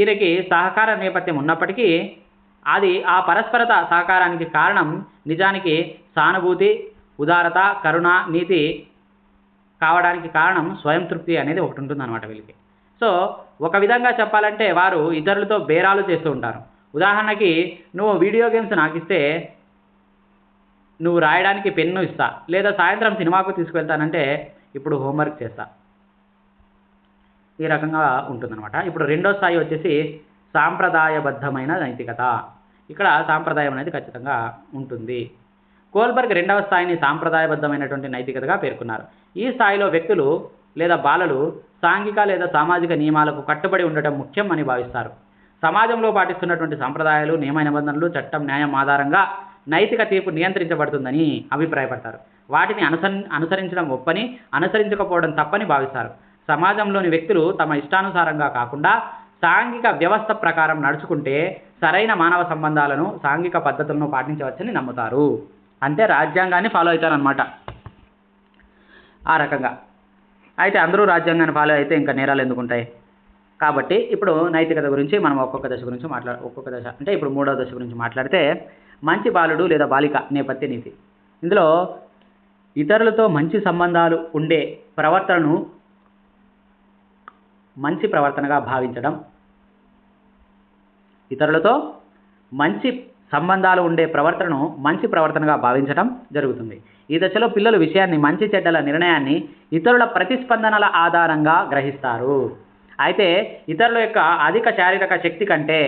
ఈయనకి సహకార నేపథ్యం ఉన్నప్పటికీ అది ఆ పరస్పరత సహకారానికి కారణం నిజానికి సానుభూతి, ఉదారత, కరుణ, నీతి కావడానికి కారణం స్వయం తృప్తి అనేది ఒకటి ఉంటుందన్నమాట వీళ్ళకి. సో ఒక విధంగా చెప్పాలంటే వారు ఇతరులతో బేరాలు చేస్తూ ఉంటారు. ఉదాహరణకి నువ్వు వీడియో గేమ్స్ నాకు ఇస్తే నువ్వు రాయడానికి పెన్ను ఇస్తా, లేదా సాయంత్రం సినిమాకు తీసుకువెళ్తానంటే ఇప్పుడు హోంవర్క్ చేస్తా. ఈ రకంగా ఉంటుందన్నమాట. ఇప్పుడు రెండో స్థాయి వచ్చేసి సాంప్రదాయబద్ధమైన నైతికత. ఇక్కడ సాంప్రదాయం అనేది ఖచ్చితంగా ఉంటుంది. కోల్బర్గ్ రెండవ స్థాయిని సాంప్రదాయబద్ధమైనటువంటి నైతికతగా పేర్కొన్నారు. ఈ స్థాయిలో వ్యక్తులు లేదా బాలలు సాంఘిక లేదా సామాజిక నియమాలకు కట్టుబడి ఉండటం ముఖ్యం అని భావిస్తారు. సమాజంలో పాటిస్తున్నటువంటి సాంప్రదాయాలు, నియమ నిబంధనలు, చట్టం, న్యాయం ఆధారంగా నైతిక తీర్పు నియంత్రించబడుతుందని అభిప్రాయపడతారు. వాటిని అనుసరించడం గొప్పని, అనుసరించకపోవడం తప్పని భావిస్తారు. సమాజంలోని వ్యక్తులు తమ ఇష్టానుసారంగా కాకుండా సాంఘిక వ్యవస్థ ప్రకారం నడుచుకుంటే సరైన మానవ సంబంధాలను, సాంఘిక పద్ధతులను పాటించవచ్చని నమ్ముతారు. అంటే రాజ్యాంగాన్ని ఫాలో అవుతారనమాట ఆ రకంగా. అయితే అందరూ రాజ్యాంగాన్ని ఫాలో అయితే ఇంకా నేరాలు ఎందుకు ఉంటాయి? కాబట్టి ఇప్పుడు నైతికత గురించి మనం ఒక్కొక్క దశ గురించి ఒక్కొక్క దశ అంటే ఇప్పుడు 3వ దశ గురించి మాట్లాడితే మంచి బాలుడు లేదా బాలిక నేపథ్య నీతి. ఇందులో ఇతరులతో మంచి సంబంధాలు ఉండే ప్రవర్తనను మంచి ప్రవర్తనగా భావించడం, ఇతరులతో మంచి సంబంధాలు ఉండే ప్రవర్తనను మంచి ప్రవర్తనగా భావించడం జరుగుతుంది. ఈ దశలో పిల్లలు విషయాన్ని, మంచి చెడ్డల నిర్ణయాన్ని ఇతరుల ప్రతిస్పందనల ఆధారంగా గ్రహిస్తారు. అయితే ఇతరుల యొక్క అధిక శారీరక శక్తి కంటే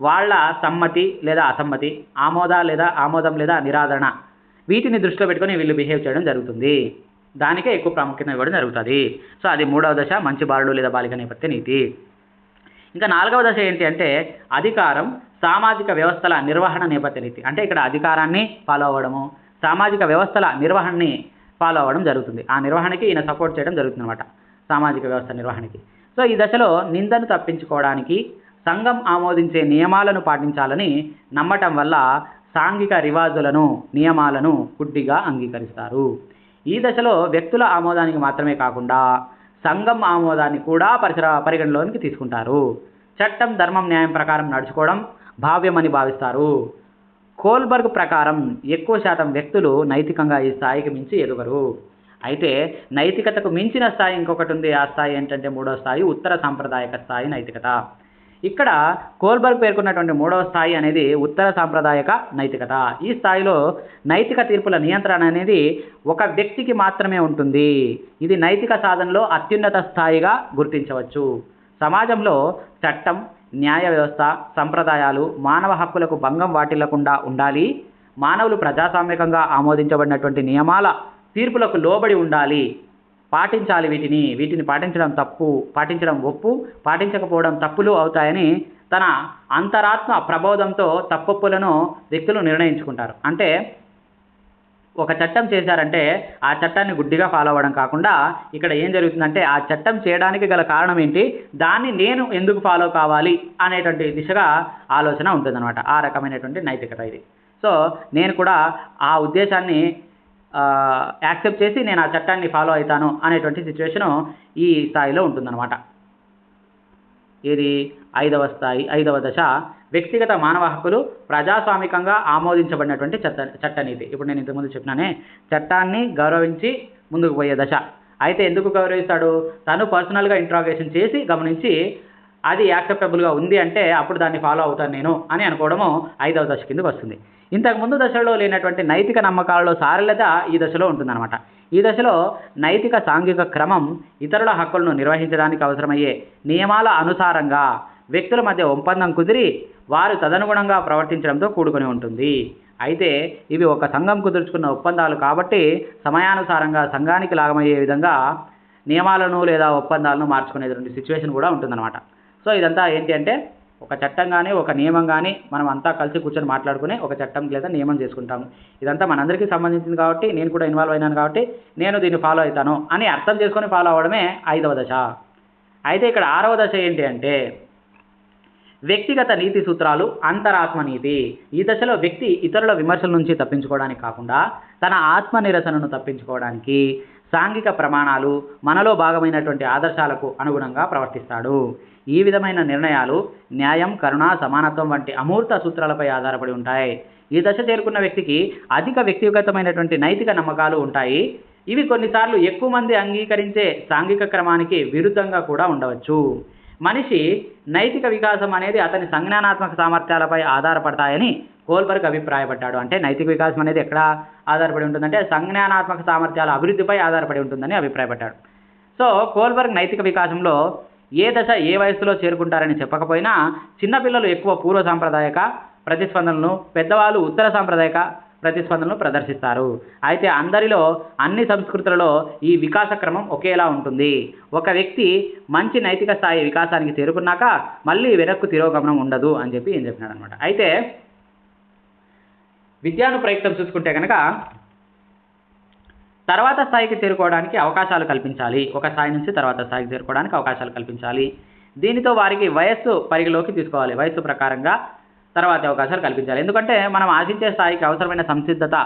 వాళ్ళ సమ్మతి లేదా అసమ్మతి, ఆమోదం లేదా నిరాదరణ, వీటిని దృష్టిలో పెట్టుకొని వీళ్ళు బిహేవ్ చేయడం జరుగుతుంది. దానికే ఎక్కువ ప్రాముఖ్యత ఇవ్వడం జరుగుతుంది. సో అది 3వ దశ, మంచి బాలుడు లేదా బాలిక నేపథ్య నీతి. ఇంకా 4వ దశ ఏంటి అంటే అధికారం, సామాజిక వ్యవస్థల నిర్వహణ నేపథ్య నీతి. అంటే ఇక్కడ అధికారాన్ని ఫాలో అవ్వడము, సామాజిక వ్యవస్థల నిర్వహణని ఫాలో అవ్వడం జరుగుతుంది. ఆ నిర్వహణకి ఈయన సపోర్ట్ చేయడం జరుగుతుంది అనమాట, సామాజిక వ్యవస్థ నిర్వహణకి. సో ఈ దశలో నిందను తప్పించుకోవడానికి సంఘం ఆమోదించే నియమాలను పాటించాలని నమ్మటం వల్ల సాంఘిక రివాజులను, నియమాలను గుడ్డిగా అంగీకరిస్తారు. ఈ దశలో వ్యక్తుల ఆమోదానికి మాత్రమే కాకుండా సంఘం ఆమోదాన్ని కూడా పరిగణలోనికి తీసుకుంటారు. చట్టం, ధర్మం, న్యాయం ప్రకారం నడుచుకోవడం భావ్యమని భావిస్తారు. కోల్బర్గ్ ప్రకారం ఎక్కువ శాతం వ్యక్తులు నైతికంగా ఈ స్థాయికి మించి ఎదగరు. అయితే నైతికతకు మించిన స్థాయి ఇంకొకటి ఉంది. ఆ స్థాయి ఏంటంటే 3వ స్థాయి, ఉత్తర సాంప్రదాయక స్థాయి నైతికత. ఇక్కడ కోల్బర్గ్ పేర్కొన్నటువంటి 3వ స్థాయి అనేది ఉత్తర సాంప్రదాయక నైతికత. ఈ స్థాయిలో నైతిక తీర్పుల నియంత్రణ అనేది ఒక వ్యక్తికి మాత్రమే ఉంటుంది. ఇది నైతిక సాధనలో అత్యున్నత స్థాయిగా గుర్తించవచ్చు. సమాజంలో చట్టం, న్యాయ వ్యవస్థ, సంప్రదాయాలు మానవ హక్కులకు భంగం వాటిల్లకుండా ఉండాలి. మానవులు ప్రజాస్వామ్యకంగా ఆమోదించబడినటువంటి నియమాల తీర్పులకు లోబడి ఉండాలి, పాటించాలి. వీటిని పాటించడం తప్పు, పాటించడం ఒప్పు, పాటించకపోవడం తప్పులు అవుతాయని తన అంతరాత్మ ప్రబోధంతో తప్పొప్పులను వ్యక్తులు నిర్ణయించుకుంటారు. అంటే ఒక చట్టం చేశారంటే ఆ చట్టాన్ని గుడ్డిగా ఫాలో అవ్వడం కాకుండా ఇక్కడ ఏం జరుగుతుందంటే ఆ చట్టం చేయడానికి గల కారణం ఏంటి, దాన్ని నేను ఎందుకు ఫాలో కావాలి అనేటువంటి దిశగా ఆలోచన ఉంటుందన్నమాట. ఆ రకమైనటువంటి నైతికత ఇది. సో నేను కూడా ఆ ఉద్దేశాన్ని యాక్సెప్ట్ చేసి నేను ఆ చట్టాన్ని ఫాలో అవుతాను అనేటువంటి సిచ్యువేషను ఈ స్థాయిలో ఉంటుందన్నమాట. ఇది 5వ స్థాయి, 5వ దశ వ్యక్తిగత మానవ హక్కులు ప్రజాస్వామికంగా ఆమోదించబడినటువంటి చట్టనీతి. ఇప్పుడు నేను ఇంతకుముందు చెప్పినానే, చట్టాన్ని గౌరవించి ముందుకు పోయే దశ. అయితే ఎందుకు గౌరవిస్తాడు? తను పర్సనల్గా ఇంట్రాగేషన్ చేసి గమనించి అది యాక్సెప్టబుల్గా ఉంది అంటే అప్పుడు దాన్ని ఫాలో అవుతాను నేను అని అనుకోవడము 5వ దశ కిందకు వస్తుంది. ఇంతకు ముందు దశలో లేనటువంటి నైతిక నమ్మకాలలో సారళ్యత ఈ దశలో ఉంటుందన్నమాట. ఈ దశలో నైతిక సాంఘిక క్రమం ఇతరుల హక్కులను నిర్వహించడానికి అవసరమయ్యే నియమాల అనుసారంగా వ్యక్తుల మధ్య ఒప్పందం కుదిరి వారు తదనుగుణంగా ప్రవర్తించడంతో కూడుకొని ఉంటుంది. అయితే ఇవి ఒక సంఘం కుదుర్చుకున్న ఒప్పందాలు కాబట్టి సమయానుసారంగా సంఘానికి లాగమయ్యే విధంగా నియమాలను లేదా ఒప్పందాలను మార్చుకునేటువంటి సిచ్యువేషన్ కూడా ఉంటుందన్నమాట. సో ఇదంతా ఏంటి అంటే ఒక చట్టం కానీ ఒక నియమం కానీ మనం అంతా కలిసి కూర్చొని మాట్లాడుకుని ఒక చట్టం లేదా నియమం చేసుకుంటాము. ఇదంతా మనందరికీ సంబంధించింది కాబట్టి నేను కూడా ఇన్వాల్వ్ అయినాను కాబట్టి నేను దీన్ని ఫాలో అవుతాను అని అర్థం చేసుకొని ఫాలో అవ్వడమే 5వ దశ. అయితే ఇక్కడ 6వ దశ ఏంటి అంటే వ్యక్తిగత నీతి సూత్రాలు, అంతరాత్మ నీతి. ఈ దశలో వ్యక్తి ఇతరుల విమర్శల నుంచి తప్పించుకోవడానికి కాకుండా తన ఆత్మ నిరసనను తప్పించుకోవడానికి సాంఘిక ప్రమాణాలు, మనలో భాగమైనటువంటి ఆదర్శాలకు అనుగుణంగా ప్రవర్తిస్తాడు. ఈ విధమైన నిర్ణయాలు న్యాయం, కరుణ, సమానత్వం వంటి అమూర్త సూత్రాలపై ఆధారపడి ఉంటాయి. ఈ దశ చేరుకున్న వ్యక్తికి అధిక వ్యక్తిగతమైనటువంటి నైతిక నమ్మకాలు ఉంటాయి. ఇవి కొన్నిసార్లు ఎక్కువ మంది అంగీకరించే సాంఘిక క్రమానికి విరుద్ధంగా కూడా ఉండవచ్చు. మనిషి నైతిక వికాసం అనేది అతని సంజ్ఞానాత్మక సామర్థ్యాలపై ఆధారపడతాయని కోల్బర్గ్ అభిప్రాయపడ్డాడు. అంటే నైతిక వికాసం అనేది ఎక్కడ ఆధారపడి ఉంటుందంటే సంజ్ఞానాత్మక సామర్థ్యాల అభివృద్ధిపై ఆధారపడి ఉంటుందని అభిప్రాయపడ్డాడు. సో కోల్బర్గ్ నైతిక వికాసంలో ఏ దశ ఏ వయస్సులో చేరుకుంటారని చెప్పకపోయినా చిన్నపిల్లలు ఎక్కువ పూర్వ సాంప్రదాయక ప్రతిస్పందనలను, పెద్దవాళ్ళు ఉత్తర సాంప్రదాయక ప్రతిస్పందనలు ప్రదర్శిస్తారు. అయితే అందరిలో, అన్ని సంస్కృతులలో ఈ వికాస క్రమం ఒకేలా ఉంటుంది. ఒక వ్యక్తి మంచి నైతిక స్థాయి వికాసానికి చేరుకున్నాక మళ్ళీ వెనక్కు తిరోగమనం ఉండదు అని చెప్పి ఏం చెప్పినాడు అనమాట. అయితే విద్యాను ప్రయుక్తం చూసుకుంటే కనుక తర్వాత స్థాయికి చేరుకోవడానికి అవకాశాలు కల్పించాలి. ఒక స్థాయి నుంచి తర్వాత స్థాయికి చేరుకోవడానికి అవకాశాలు కల్పించాలి. దీనితో వారికి వయస్సు పరిగణలోకి తీసుకోవాలి. వయస్సు ప్రకారంగా తర్వాత అవకాశాలు కల్పించాలి. ఎందుకంటే మనం ఆశించే స్థాయికి అవసరమైన సంసిద్ధత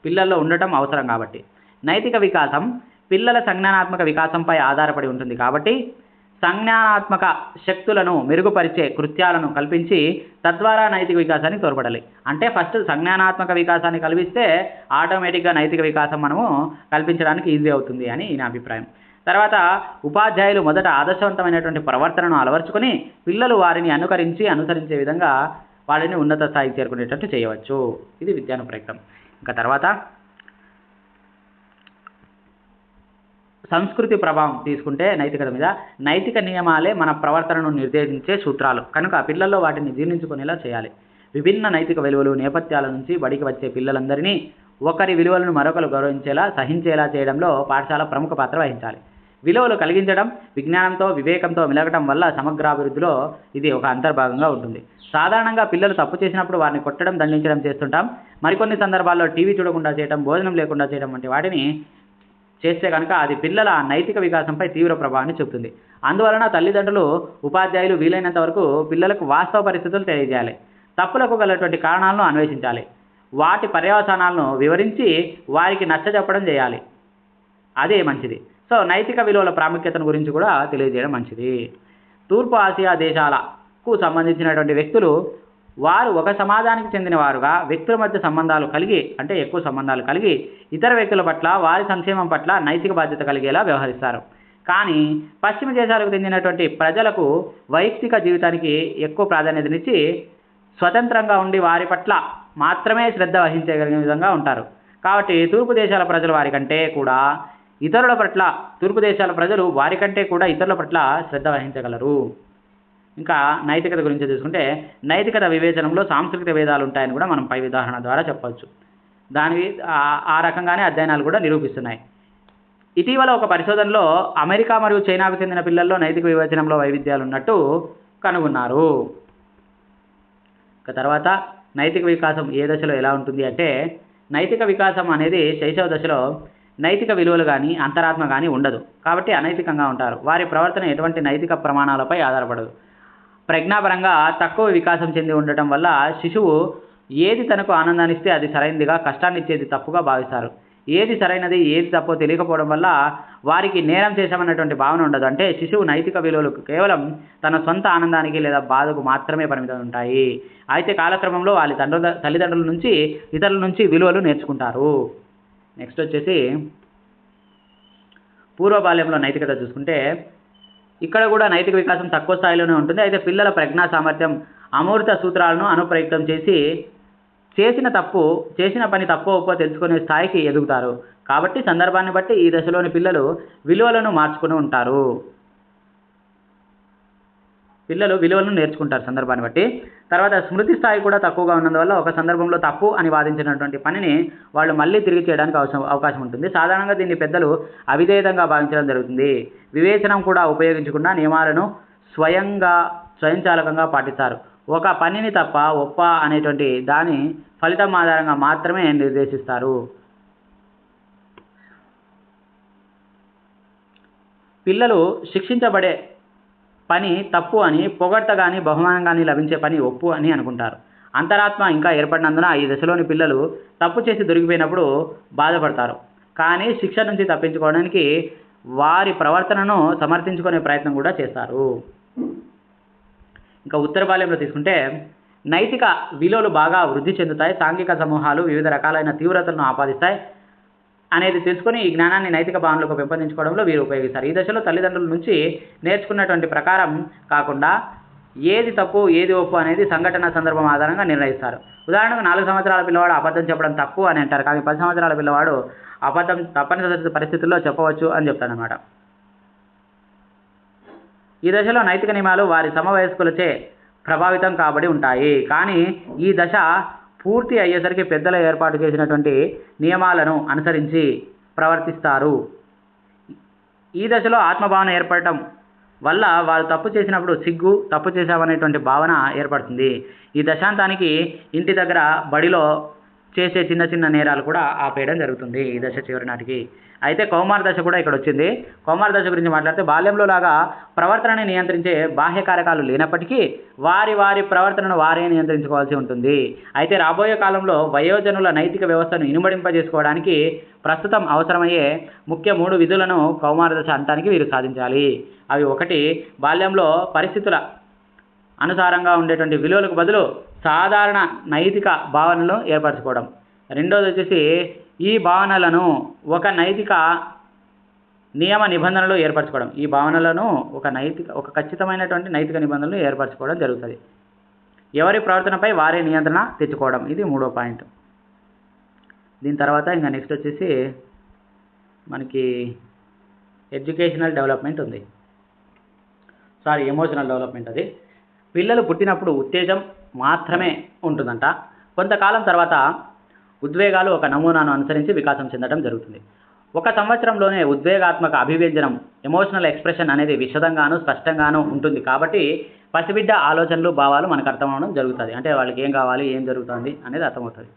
పిల్లల్లో ఉండటం అవసరం కాబట్టి. నైతిక వికాసం పిల్లల సంజ్ఞానాత్మక వికాసంపై ఆధారపడి ఉంటుంది కాబట్టి సంజ్ఞానాత్మక శక్తులను మెరుగుపరిచే కృత్యాలను కల్పించి తద్వారా నైతిక వికాసానికి తోడ్పడాలి. అంటే ఫస్ట్ సంజ్ఞానాత్మక వికాసాన్ని కల్పిస్తే ఆటోమేటిక్గా నైతిక వికాసం మనము కల్పించడానికి ఈజీ అవుతుంది అని నా అభిప్రాయం. తర్వాత ఉపాధ్యాయులు మొదట ఆదర్శవంతమైనటువంటి ప్రవర్తనను అలవర్చుకొని పిల్లలు వారిని అనుసరించే విధంగా వాళ్ళని ఉన్నత స్థాయికి చేరుకునేటట్టు చేయవచ్చు. ఇది విద్యాను ప్రయుక్తం. ఇంకా తర్వాత సంస్కృతి ప్రభావం తీసుకుంటే నైతికత మీద నైతిక నియమాలే మన ప్రవర్తనను నిర్దేశించే సూత్రాలు కనుక పిల్లల్లో వాటిని జీర్ణించుకునేలా చేయాలి. విభిన్న నైతిక విలువలు నేపథ్యాల నుంచి బడికి వచ్చే పిల్లలందరినీ ఒకరి విలువలను మరొకరు గౌరవించేలా సహించేలా చేయడంలో పాఠశాల ప్రముఖ పాత్ర వహించాలి. విలువలు కలిగించడం విజ్ఞానంతో వివేకంతో మెలగటం వల్ల సమగ్రాభివృద్ధిలో ఇది ఒక అంతర్భాగంగా ఉంటుంది. సాధారణంగా పిల్లలు తప్పు చేసినప్పుడు వారిని కొట్టడం దండించడం చేస్తుంటాం. మరికొన్ని సందర్భాల్లో టీవీ చూడకుండా చేయడం భోజనం లేకుండా చేయడం వంటి వాటిని చేస్తే కనుక అది పిల్లల నైతిక వికాసంపై తీవ్ర ప్రభావాన్ని చూపుతుంది. అందువలన తల్లిదండ్రులు ఉపాధ్యాయులు వీలైనంత వరకు పిల్లలకు వాస్తవ పరిస్థితులు తెలియజేయాలి. తప్పులకు గలటువంటి కారణాలను అన్వేషించాలి. వాటి పర్యవసానాలను వివరించి వారికి నచ్చజెప్పడం చేయాలి. అదే మంచిది. సో నైతిక విలువల ప్రాముఖ్యతను గురించి కూడా తెలియజేయడం మంచిది. తూర్పు ఆసియా దేశాలకు సంబంధించినటువంటి వ్యక్తులు వారు ఒక సమాజానికి చెందిన వారుగా వ్యక్తుల మధ్య సంబంధాలు కలిగి అంటే ఎక్కువ సంబంధాలు కలిగి ఇతర వ్యక్తుల పట్ల వారి సంక్షేమం పట్ల నైతిక బాధ్యత కలిగేలా వ్యవహరిస్తారు. కానీ పశ్చిమ దేశాలకు చెందినటువంటి ప్రజలకు వైయక్తిక జీవితానికి ఎక్కువ ప్రాధాన్యతనిచ్చి స్వతంత్రంగా ఉండి వారి పట్ల మాత్రమే శ్రద్ధ వహించగలిగిన విధంగా ఉంటారు. కాబట్టి తూర్పు దేశాల ప్రజలు వారికంటే కూడా ఇతరుల పట్ల శ్రద్ధ వహించగలరు. ఇంకా నైతికత గురించి చూసుకుంటే నైతికత వివేచనంలో సాంస్కృతిక భేదాలు ఉంటాయని కూడా మనం పై ఉదాహరణ ద్వారా చెప్పవచ్చు. దాని ఆ రకంగానే అధ్యయనాలు కూడా నిరూపిస్తున్నాయి. ఇటీవల ఒక పరిశోధనలో అమెరికా మరియు చైనాకు చెందిన పిల్లల్లో నైతిక వివేచనంలో వైవిధ్యాలు ఉన్నట్టు కనుగొన్నారు. ఇక తర్వాత నైతిక వికాసం ఏ దశలో ఎలా ఉంటుంది అంటే నైతిక వికాసం అనేది శైశవ దశలో నైతిక విలువలు కానీ అంతరాత్మ కానీ ఉండదు. కాబట్టి అనైతికంగా ఉంటారు. వారి ప్రవర్తన ఎటువంటి నైతిక ప్రమాణాలపై ఆధారపడదు. ప్రజ్ఞాపరంగా తక్కువ వికాసం చెంది ఉండటం వల్ల శిశువు ఏది తనకు ఆనందాన్ని ఇస్తే అది సరైనదిగా, కష్టాన్ని ఇచ్చేది తప్పుగా భావిస్తారు. ఏది సరైనది ఏది తప్పో తెలియకపోవడం వల్ల వారికి నేరం చేశామన్నటువంటి భావన ఉండదు. అంటే శిశువు నైతిక విలువలు కేవలం తన సొంత ఆనందానికి లేదా బాధకు మాత్రమే పరిమితం ఉంటాయి. అయితే కాలక్రమంలో వాళ్ళ తల్లిదండ్రుల నుంచి ఇతరుల నుంచి విలువలు నేర్చుకుంటారు. నెక్స్ట్ వచ్చేసి పూర్వ బాల్యంలో నైతికత చూసుకుంటే ఇక్కడ కూడా నైతిక వికాసం తక్కువ స్థాయిలోనే ఉంటుంది. అయితే పిల్లల ప్రజ్ఞా సామర్థ్యం అమూర్త సూత్రాలను అనుప్రయుక్తం చేసి చేసిన పని తప్పో ఒప్పో తెలుసుకునే స్థాయికి ఎదుగుతారు. కాబట్టి సందర్భాన్ని బట్టి ఈ దశలోని పిల్లలు విలువలను మార్చుకుని ఉంటారు. పిల్లలు విలువలను నేర్చుకుంటారు సందర్భాన్ని బట్టి. తర్వాత స్మృతి స్థాయి కూడా తక్కువగా ఉన్నందువల్ల ఒక సందర్భంలో తప్పు అని వాదించినటువంటి పనిని వాళ్ళు మళ్ళీ తిరిగి చేయడానికి అవకాశం ఉంటుంది. సాధారణంగా దీన్ని పెద్దలు అవిధేయతంగా భావించడం జరుగుతుంది. వివేచనం కూడా ఉపయోగించకుండా నియమాలను స్వయంచాలకంగా పాటిస్తారు. ఒక పనిని తప్ప ఒప్ప అనేటువంటి దాని ఫలితం ఆధారంగా మాత్రమే నిర్దేశిస్తారు. పిల్లలు శిక్షించబడే పని తప్పు అని, పొగడ్త కానీ బహుమానం కానీ లభించే పని ఒప్పు అని అనుకుంటారు. అంతరాత్మ ఇంకా ఏర్పడినందున ఈ దశలోని పిల్లలు తప్పు చేసి దొరికిపోయినప్పుడు బాధపడతారు. కానీ శిక్ష నుంచి తప్పించుకోవడానికి వారి ప్రవర్తనను సమర్థించుకునే ప్రయత్నం కూడా చేస్తారు. ఇంకా ఉత్తర బాల్యంలో తీసుకుంటే నైతిక విలువలు బాగా వృద్ధి చెందుతాయి. సాంఘిక సమూహాలు వివిధ రకాలైన తీవ్రతలను ఆపాదిస్తాయి అనేది తెలుసుకొని ఈ జ్ఞానాన్ని నైతిక భావనలకు పెంపొందించుకోవడంలో వీరు ఉపయోగిస్తారు. ఈ దశలో తల్లిదండ్రుల నుంచి నేర్చుకున్నటువంటి ప్రకారం కాకుండా ఏది తప్పు ఏది ఒప్పు అనేది సంఘటన సందర్భం ఆధారంగా నిర్ణయిస్తారు. ఉదాహరణకు 4 సంవత్సరాల పిల్లవాడు అబద్ధం చెప్పడం తప్పు అని అంటారు. కానీ 10 సంవత్సరాల పిల్లవాడు అబద్ధం తప్పనిసరి పరిస్థితుల్లో చెప్పవచ్చు అని చెప్తాడనమాట. ఈ దశలో నైతిక నియమాలు వారి సమవయస్కులచే ప్రభావితం కాబడి ఉంటాయి. కానీ ఈ దశ పూర్తి అయ్యేసరికి పెద్దలు ఏర్పాటు చేసినటువంటి నియమాలను అనుసరించి ప్రవర్తిస్తారు. ఈ దశలో ఆత్మభావన ఏర్పడటం వల్ల వారు తప్పు చేసినప్పుడు సిగ్గు, తప్పు చేశామనేటువంటి భావన ఏర్పడుతుంది. ఈ దశాంతానికి ఇంటి దగ్గర, బడిలో చేసే చిన్న చిన్న నేరాలు కూడా ఆపేయడం జరుగుతుంది ఈ దశ చివరి నాటికి. అయితే కౌమార దశ కూడా ఇక్కడ వచ్చింది. కౌమార దశ గురించి మాట్లాడితే బాల్యంలో లాగా ప్రవర్తనని నియంత్రించే బాహ్య కారకాలు లేనప్పటికీ వారి వారి ప్రవర్తనను వారే నియంత్రించుకోవాల్సి ఉంటుంది. అయితే రాబోయే కాలంలో వయోజనుల నైతిక వ్యవస్థను ఇనుమడింపజేసుకోవడానికి ప్రస్తుతం అవసరమయ్యే ముఖ్య 3 విధులను కౌమార దశ అంతానికి వీరు సాధించాలి. అవి: 1, బాల్యంలో పరిస్థితుల అనుసారంగా ఉండేటువంటి విలువలకు బదులు సాధారణ నైతిక భావనలను ఏర్పరచుకోవడం. రెండోది వచ్చేసి ఈ భావనలను ఒక నైతిక నియమ నిబంధనలు ఏర్పరచుకోవడం. ఈ భావనలను ఒక ఖచ్చితమైనటువంటి నైతిక నిబంధనలు ఏర్పరచుకోవడం జరుగుతుంది. ఎవరి ప్రవర్తనపై వారే నియంత్రణ తెచ్చుకోవడం. ఇది 3వ పాయింట్. దీని తర్వాత ఇంకా నెక్స్ట్ వచ్చేసి మనకి ఎడ్యుకేషనల్ డెవలప్మెంట్ ఉంది. Emotional development. అది పిల్లలు పుట్టినప్పుడు ఉత్తేజం మాత్రమే ఉంటుందంట. కొంతకాలం తర్వాత ఉద్వేగాలు ఒక నమూనాను అనుసరించి వికాసం చెందడం జరుగుతుంది. 1 సంవత్సరంలోనే ఉద్వేగాత్మక అభివ్యంజనం, ఎమోషనల్ ఎక్స్ప్రెషన్ అనేది విశదంగాను స్పష్టంగాను ఉంటుంది. కాబట్టి పసిబిడ్డ ఆలోచనలు, భావాలు మనకు అర్థమవడం జరుగుతుంది. అంటే వాళ్ళకి ఏం కావాలి, ఏం జరుగుతుంది అనేది అర్థమవుతుంది.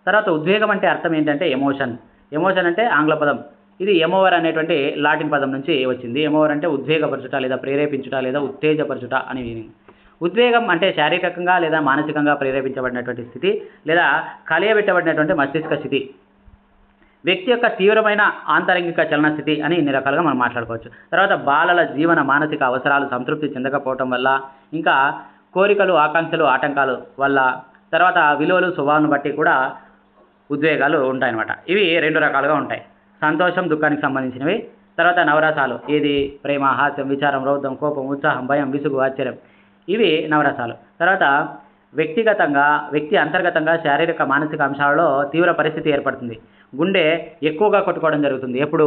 తర్వాత ఉద్వేగం అంటే అర్థం ఏంటంటే ఎమోషన్. ఎమోషన్ అంటే ఆంగ్ల పదం. ఇది ఎమోవర్ అనేటువంటి లాటిన్ పదం నుంచి వచ్చింది. ఎమోవర్ అంటే ఉద్వేగపరచుట లేదా ప్రేరేపించుట లేదా ఉత్తేజపరచుట అని మీనింగ్. ఉద్వేగం అంటే శారీరకంగా లేదా మానసికంగా ప్రేరేపించబడినటువంటి స్థితి లేదా కలియబెట్టబడినటువంటి మస్తిష్క స్థితి. వ్యక్తి యొక్క తీవ్రమైన ఆంతరంగిక చలన స్థితి అని ఇన్ని రకాలుగా మనం మాట్లాడుకోవచ్చు. తర్వాత బాలల జీవన మానసిక అవసరాలు సంతృప్తి చెందకపోవటం వల్ల, ఇంకా కోరికలు, ఆకాంక్షలు, ఆటంకాలు వల్ల, తర్వాత విలువలు, స్వభావాన్ని బట్టి కూడా ఉద్వేగాలు ఉంటాయన్నమాట. ఇవి 2 రకాలుగా ఉంటాయి: సంతోషం, దుఃఖానికి సంబంధించినవి. తర్వాత నవరసాలు. ఏది? ప్రేమ, హాస్యం, విచారం, రౌద్రం, కోపం, ఉత్సాహం, భయం, విసుగు, ఆశ్చర్యం. ఇవి నవరసాలు. తర్వాత వ్యక్తి అంతర్గతంగా శారీరక మానసిక అంశాలలో తీవ్ర పరిస్థితి ఏర్పడుతుంది. గుండె ఎక్కువగా కొట్టుకోవడం జరుగుతుంది. ఎప్పుడు?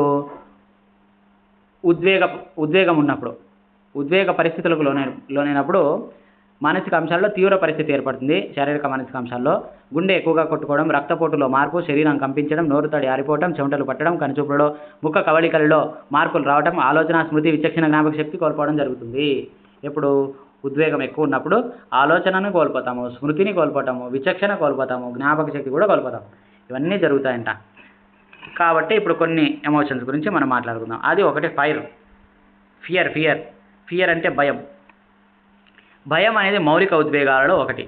ఉద్వేగం ఉన్నప్పుడు, ఉద్వేగ పరిస్థితులకు లోనైనప్పుడు మానసిక అంశాల్లో తీవ్ర పరిస్థితి ఏర్పడుతుంది. శారీరక మానసిక అంశాల్లో గుండె ఎక్కువగా కొట్టుకోవడం, రక్తపోటులో మార్పు, శరీరం కంపించడం, నోరు తడి ఆరిపోవడం, చెమటలు పట్టడం, కనుచూపులలో, ముఖ కవళికలలో మార్పులు రావడం, ఆలోచన, స్మృతి, విచక్షణ, జ్ఞాపక శక్తి కోల్పోవడం జరుగుతుంది. ఎప్పుడు? ఉద్వేగం ఎక్కువ ఉన్నప్పుడు ఆలోచనను కోల్పోతాము, స్మృతిని కోల్పోతాము, విచక్షణ కోల్పోతాము, జ్ఞాపక శక్తి కూడా కోల్పోతాము. ఇవన్నీ జరుగుతాయంట. కాబట్టి ఇప్పుడు కొన్ని ఎమోషన్స్ గురించి మనం మాట్లాడుకుందాం. అది ఒకటి ఫియర్ అంటే భయం. భయం అనేది మౌలిక ఉద్వేగాలలో ఒకటి.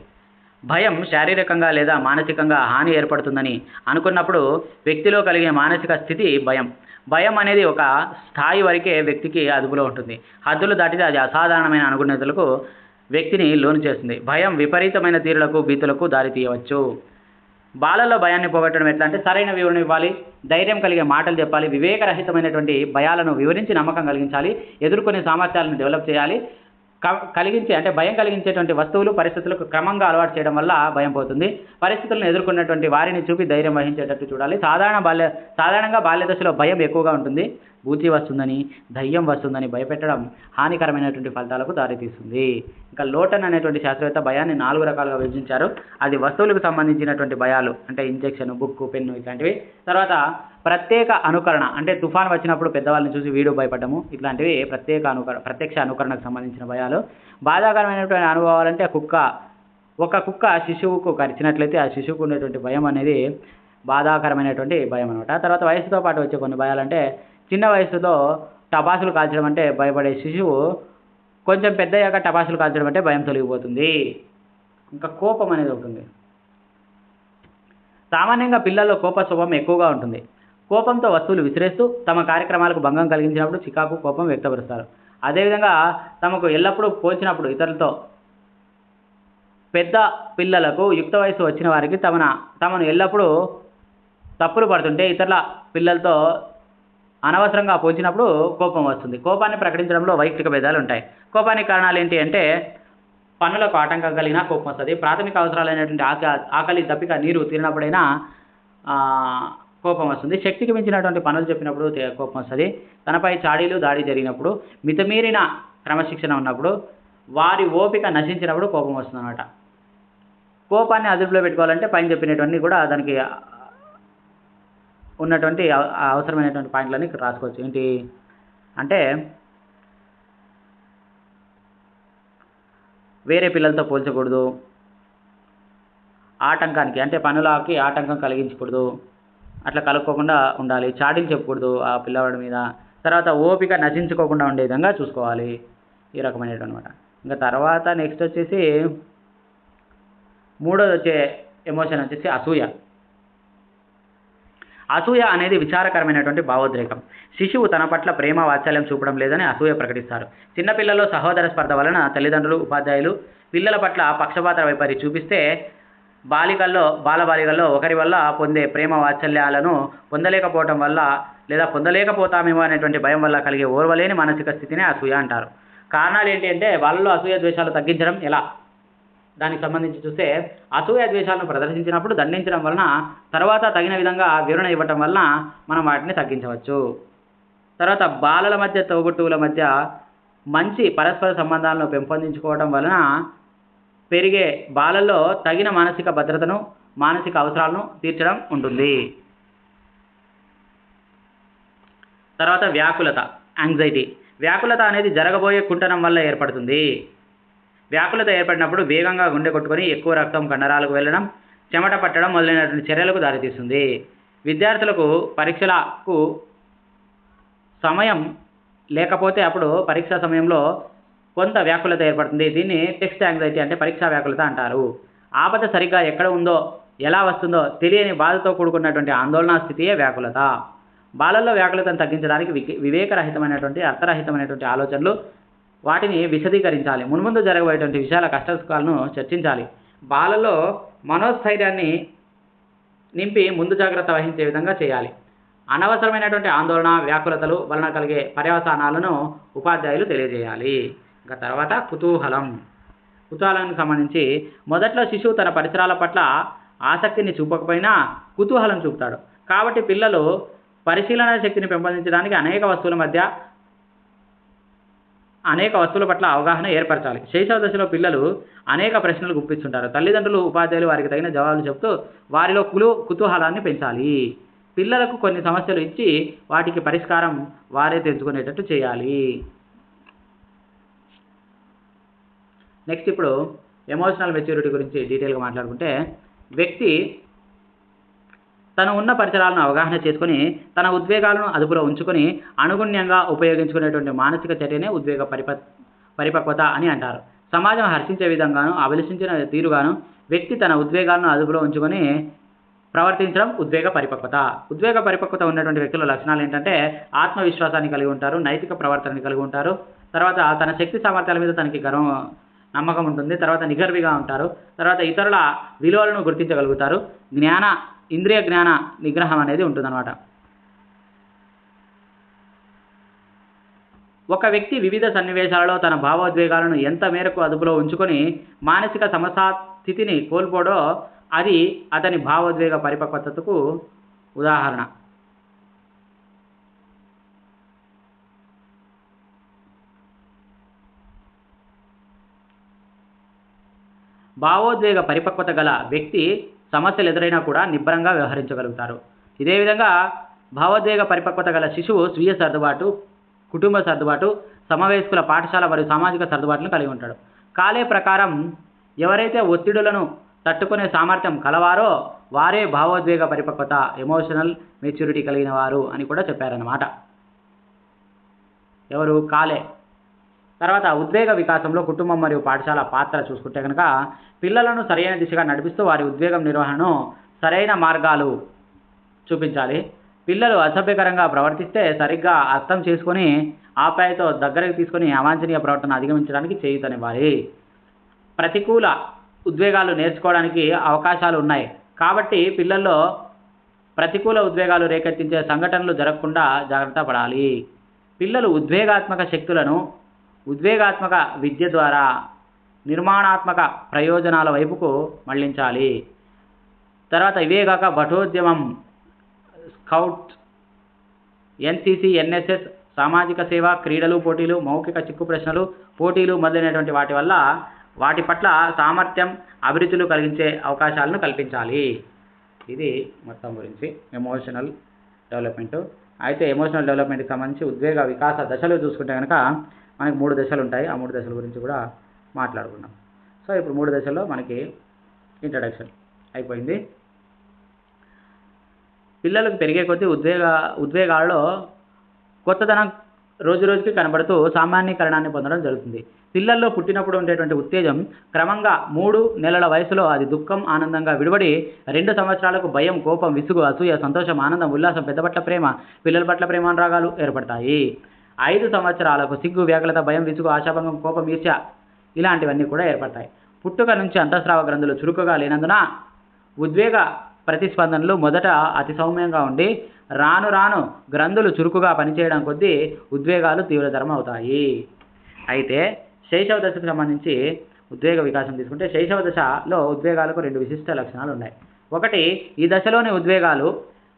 భయం శారీరకంగా లేదా మానసికంగా హాని ఏర్పడుతుందని అనుకున్నప్పుడు వ్యక్తిలో కలిగే మానసిక స్థితి భయం. భయం అనేది ఒక స్థాయి వరకే వ్యక్తికి అదుపులో ఉంటుంది. హద్దులు దాటితే అది అసాధారణమైన అనుగుణ్యతలకు వ్యక్తిని లోను చేస్తుంది. భయం విపరీతమైన తీరులకు, భీతులకు దారి తీయవచ్చు. బాలల్లో భయాన్ని పోగొట్టడం ఎట్లా అంటే సరైన వివరణ ఇవ్వాలి, ధైర్యం కలిగే మాటలు చెప్పాలి, వివేకరహితమైనటువంటి భయాలను వివరించి నమ్మకం కలిగించాలి, ఎదుర్కొనే సామర్థ్యాలను డెవలప్ చేయాలి. భయం కలిగించేటువంటి వస్తువులు, పరిస్థితులకు క్రమంగా అలవాటు చేయడం వల్ల భయం పోతుంది. పరిస్థితులను ఎదుర్కొన్నటువంటి వారిని చూపి ధైర్యం వహించేటట్టు చూడాలి. సాధారణంగా బాల్య దశలో భయం ఎక్కువగా ఉంటుంది. బూచి వస్తుందని, దయ్యం వస్తుందని భయపెట్టడం హానికరమైనటువంటి ఫలితాలకు దారితీస్తుంది. ఇంకా లోటన్ అనేటువంటి శాస్త్రవేత్త భయాన్ని 4 రకాలుగా విభజించారు. అది వస్తువులకు సంబంధించినటువంటి భయాలు, అంటే ఇంజెక్షన్, బుక్కు, పెన్ను ఇట్లాంటివి. తర్వాత ప్రత్యక్ష అనుకరణ, అంటే తుఫాన్ వచ్చినప్పుడు పెద్దవాళ్ళని చూసి వీడు భయపడము, ఇట్లాంటివి ప్రత్యక్ష అనుకరణకు సంబంధించిన భయాలు. బాధాకరమైనటువంటి అనుభవాలంటే ఒక కుక్క శిశువుకు కరిచినట్లయితే ఆ శిశువుకు ఉండేటువంటి భయం అనేది బాధాకరమైనటువంటి భయం అనమాట. తర్వాత వయసుతో పాటు వచ్చే కొన్ని భయాలంటే చిన్న వయసులో టపాసులు కాల్చడం అంటే భయపడే శిశువు కొంచెం పెద్దయ్యాక టపాసులు కాల్చడం అంటే భయం తొలగిపోతుంది. ఇంకా కోపం అనేది ఉంటుంది. సామాన్యంగా పిల్లల్లో కోప స్వభావం ఎక్కువగా ఉంటుంది. కోపంతో వస్తువులు విసిరేస్తూ తమ కార్యక్రమాలకు భంగం కలిగించినప్పుడు చికాకు, కోపం వ్యక్తపరుస్తారు. అదేవిధంగా తమకు ఎల్లప్పుడూ పోల్చినప్పుడు ఇతరులతో, పెద్ద పిల్లలకు యుక్త వయసు వచ్చిన వారికి తమను ఎల్లప్పుడూ తప్పులు పడుతుంటే ఇతరుల పిల్లలతో అనవసరంగా పోల్చినప్పుడు కోపం వస్తుంది. కోపాన్ని ప్రకటించడంలో వైయక్తిక భేదాలు ఉంటాయి. కోపానికి కారణాలు ఏంటి అంటే పనులకు ఆటంకం కలిగినా కోపం వస్తుంది. ప్రాథమిక అవసరాలైనటువంటి ఆకలి, దప్పిక, నీరు తీరినప్పుడైనా కోపం వస్తుంది. శక్తికి మించినటువంటి పనులు చెప్పినప్పుడు కోపం వస్తుంది. తనపై చాడీలు, దాడి జరిగినప్పుడు, మితమీరిన క్రమశిక్షణ ఉన్నప్పుడు, వారి ఓపిక నశించినప్పుడు కోపం వస్తుంది అన్నమాట. కోపాన్ని అదుపులో పెట్టుకోవాలంటే పైన చెప్పినటువంటి కూడా దానికి ఉన్నటువంటి అవసరమైనటువంటి పాయింట్లన్నీ ఇక్కడ రాసుకోవచ్చు. ఏంటి అంటే వేరే పిల్లలతో పోల్చకూడదు, ఆటంకానికి అంటే పనులకి ఆటంకం కలిగించకూడదు, అట్లా కలుపుకోకుండా ఉండాలి, చాడీలు చెప్పకూడదు ఆ పిల్లవాడి మీద. తర్వాత ఓపిక నశించుకోకుండా ఉండే విధంగా చూసుకోవాలి. ఈ రకమైనటువంటి అనమాట. ఇంకా తర్వాత నెక్స్ట్ వచ్చేసి మూడోది వచ్చే ఎమోషన్ వచ్చేసి అసూయ. అసూయ అనేది విచారకరమైనటువంటి భావోద్రేకం. శిశువు తన పట్ల ప్రేమ వాత్సల్యం చూపడం లేదని అసూయ ప్రకటిస్తారు. చిన్నపిల్లల్లో సహోదర స్పర్ధ వలన తల్లిదండ్రులు, ఉపాధ్యాయులు పిల్లల పట్ల పక్షపాత వైపరి చూపిస్తే బాలబాలికల్లో ఒకరి వల్ల పొందే ప్రేమ వాత్సల్యాలను పొందలేకపోవటం వల్ల లేదా పొందలేకపోతామేమో అనేటువంటి భయం వల్ల కలిగే ఓర్వలేని మానసిక స్థితినే అసూయ అంటారు. కారణాలు ఏంటి అంటే వాళ్ళలో అసూయ ద్వేషాలు తగ్గించడం ఎలా, దానికి సంబంధించి చూస్తే అసూయ ద్వేషాలను ప్రదర్శించినప్పుడు దండించడం వలన తర్వాత తగిన విధంగా వివరణ ఇవ్వటం వలన మనం వాటిని తగ్గించవచ్చు. తర్వాత బాలల మధ్య, తోబుట్టువుల మధ్య మంచి పరస్పర సంబంధాలను పెంపొందించుకోవడం వలన పెరిగే బాలల్లో తగిన మానసిక భద్రతను, మానసిక అవసరాలను తీర్చడం ఉంటుంది. తర్వాత వ్యాకులత, యాంగ్జైటీ. వ్యాకులత అనేది జరగబోయే కుంటనం వల్ల ఏర్పడుతుంది. వ్యాకులత ఏర్పడినప్పుడు వేగంగా గుండె కొట్టుకొని ఎక్కువ రక్తం కండరాలకు వెళ్ళడం, చెమట పట్టడం మొదలైనటువంటి చర్యలకు దారితీస్తుంది. విద్యార్థులకు పరీక్షలకు సమయం లేకపోతే అప్పుడు పరీక్షా సమయంలో కొంత వ్యాకులత ఏర్పడుతుంది. దీన్ని టెక్స్ట్ యాంగ్జైటీ అంటే పరీక్షా వ్యాకులత అంటారు. ఆపద సరిగ్గా ఎక్కడ ఉందో, ఎలా వస్తుందో తెలియని బాధతో కూడుకున్నటువంటి ఆందోళన స్థితియే వ్యాకులత. బాలల్లో వ్యాకులతను తగ్గించడానికి వివేకరహితమైనటువంటి, అర్థరహితమైనటువంటి ఆలోచనలు, వాటిని విశదీకరించాలి. మున్ముందు జరగబోయేటువంటి విషయాల కష్టసుఖాలను చర్చించాలి. బాలల్లో మనోస్థైర్యాన్ని నింపి ముందు జాగ్రత్త వహించే విధంగా చేయాలి. అనవసరమైనటువంటి ఆందోళన, వ్యాకులతలు వలన కలిగే పర్యవసానాలను ఉపాధ్యాయులు తెలియజేయాలి. ఇంకా తర్వాత కుతూహలానికి సంబంధించి మొదట్లో శిశువు తన పరిసరాల పట్ల ఆసక్తిని చూపకపోయినా కుతూహలం చూపుతాడు. కాబట్టి పిల్లలు పరిశీలన శక్తిని పెంపొందించడానికి అనేక వస్తువుల పట్ల అవగాహన ఏర్పరచాలి. శైశవ దశలో పిల్లలు అనేక ప్రశ్నలు గుప్పిస్తుంటారు. తల్లిదండ్రులు, ఉపాధ్యాయులు వారికి తగిన జవాబులు చెబుతూ వారిలో కుతూహలాన్ని పెంచాలి. పిల్లలకు కొన్ని సమస్యలు ఇచ్చి వాటికి పరిష్కారం వారే తెలుసుకునేటట్టు చేయాలి. నెక్స్ట్ ఇప్పుడు ఎమోషనల్ మెచ్యూరిటీ గురించి డీటెయిల్గా మాట్లాడుకుంటే, వ్యక్తి తను ఉన్న పరిసరాలను అవగాహన చేసుకొని తన ఉద్వేగాలను అదుపులో ఉంచుకొని అనుగుణ్యంగా ఉపయోగించుకునేటువంటి మానసిక చర్యనే ఉద్వేగ పరిపక్వత అని అంటారు. సమాజం హర్షించే విధంగాను, అభిలషించిన తీరుగాను వ్యక్తి తన ఉద్వేగాలను అదుపులో ఉంచుకొని ప్రవర్తించడం ఉద్వేగ పరిపక్వత. ఉద్వేగ పరిపక్వత ఉన్నటువంటి వ్యక్తుల లక్షణాలు ఏంటంటే ఆత్మవిశ్వాసాన్ని కలిగి ఉంటారు, నైతిక ప్రవర్తనని కలిగి ఉంటారు, తర్వాత తన శక్తి సామర్థ్యాల మీద తనకి నమ్మకం ఉంటుంది, తర్వాత నిగర్విగా ఉంటారు, తర్వాత ఇతరుల విలువలను గుర్తించగలుగుతారు, ఇంద్రియ జ్ఞాన నిగ్రహం అనేది ఉంటుందన్నమాట. ఒక వ్యక్తి వివిధ సన్నివేశాలలో తన భావోద్వేగాలను ఎంత మేరకు అదుపులో ఉంచుకొని మానసిక సమస్థితిని కోల్పోడో అది అతని భావోద్వేగ పరిపక్వతకు ఉదాహరణ. భావోద్వేగ పరిపక్వత గల వ్యక్తి సమస్యలు ఎదురైనా కూడా నిబ్బరంగా వ్యవహరించగలుగుతారు. ఇదే విధంగా భావోద్వేగ పరిపక్వత గల శిశువు స్వీయ సర్దుబాటు, కుటుంబ సర్దుబాటు, సమవయస్కుల పాఠశాల మరియు సామాజిక సర్దుబాటును కలిగి ఉంటాడు. కాలే ప్రకారం ఎవరైతే ఒత్తిడులను తట్టుకునే సామర్థ్యం కలవారో వారే భావోద్వేగ పరిపక్వత, ఎమోషనల్ మెచ్యూరిటీ కలిగిన వారు అని కూడా చెప్పారన్నమాట. ఎవరు? కాలే. తర్వాత ఉద్వేగ వికాసంలో కుటుంబం మరియు పాఠశాల పాత్ర చూసుకుంటే కనుక పిల్లలను సరైన దిశగా నడిపిస్తూ వారి ఉద్వేగం నిర్వహణను సరైన మార్గాలు చూపించాలి. పిల్లలు అసభ్యకరంగా ప్రవర్తిస్తే సరిగ్గా అర్థం చేసుకొని ఆప్యాయతో దగ్గరకు తీసుకొని అవాంఛనీయ ప్రవర్తన అధిగమించడానికి చేయూతనివ్వాలి. ప్రతికూల ఉద్వేగాలు నేర్చుకోవడానికి అవకాశాలు ఉన్నాయి కాబట్టి పిల్లల్లో ప్రతికూల ఉద్వేగాలు రేకెత్తించే సంఘటనలు జరగకుండా జాగ్రత్త పడాలి. పిల్లలు ఉద్వేగాత్మక శక్తులను ఉద్వేగాత్మక విద్య ద్వారా నిర్మాణాత్మక ప్రయోజనాల వైపుకు మళ్లించాలి. తర్వాత ఇవేగాక భటోద్యమం, స్కౌట్, ఎన్సిసి, ఎన్ఎస్ఎస్, సామాజిక సేవ, క్రీడలు, పోటీలు, మౌఖిక చిక్కు ప్రశ్నలు పోటీలు మొదలైనటువంటి వాటి వల్ల వాటి పట్ల సామర్థ్యం, అభిరుచులు కలిగించే అవకాశాలను కల్పించాలి. ఇది మొత్తం గురించి ఎమోషనల్ డెవలప్మెంట్. అయితే ఎమోషనల్ డెవలప్మెంట్కి సంబంధించి ఉద్వేగ వికాస దశలు చూసుకుంటే కనుక మనకి 3 దశలు ఉంటాయి. ఆ 3 దశల గురించి కూడా మాట్లాడుకున్నాం. సో ఇప్పుడు 3 దశల్లో మనకి ఇంట్రడక్షన్. అయిపోయింది. పిల్లలకు పెరిగే కొద్దీ ఉద్వేగాలలో కొత్తదనం రోజు రోజుకి కనబడుతూ సామాన్యీకరణాన్ని పొందడం జరుగుతుంది. పిల్లల్లో పుట్టినప్పుడు ఉండేటువంటి ఉత్తేజం క్రమంగా 3 నెలల వయసులో అది దుఃఖం, ఆనందంగా విడివడి 2 సంవత్సరాలకు భయం, కోపం, విసుగు, అసూయ, సంతోషం, ఆనందం, ఉల్లాసం, పెద్ద పట్ల ప్రేమ, పిల్లల పట్ల ప్రేమానురాగాలు ఏర్పడతాయి. 5 సంవత్సరాలకు సిగ్గు, వ్యాకులత, భయం, విసుగు, ఆశాభంగం, కోపం, ఈర్ష్య ఇలాంటివన్నీ కూడా ఏర్పడతాయి. పుట్టుక నుంచి అంతఃస్రావ గ్రంథులు చురుకుగా లేనందున ఉద్వేగ ప్రతిస్పందనలు మొదట అతి సౌమ్యంగా ఉండి రాను రాను గ్రంథులు చురుకుగా పనిచేయడం కొద్దీ ఉద్వేగాలు తీవ్రతరం అవుతాయి. అయితే శైశవ దశకు సంబంధించి ఉద్వేగ వికాసం తీసుకుంటే శైశవ దశలో ఉద్వేగాలకు 2 విశిష్ట లక్షణాలు ఉన్నాయి. ఒకటి, ఈ దశలోని ఉద్వేగాలు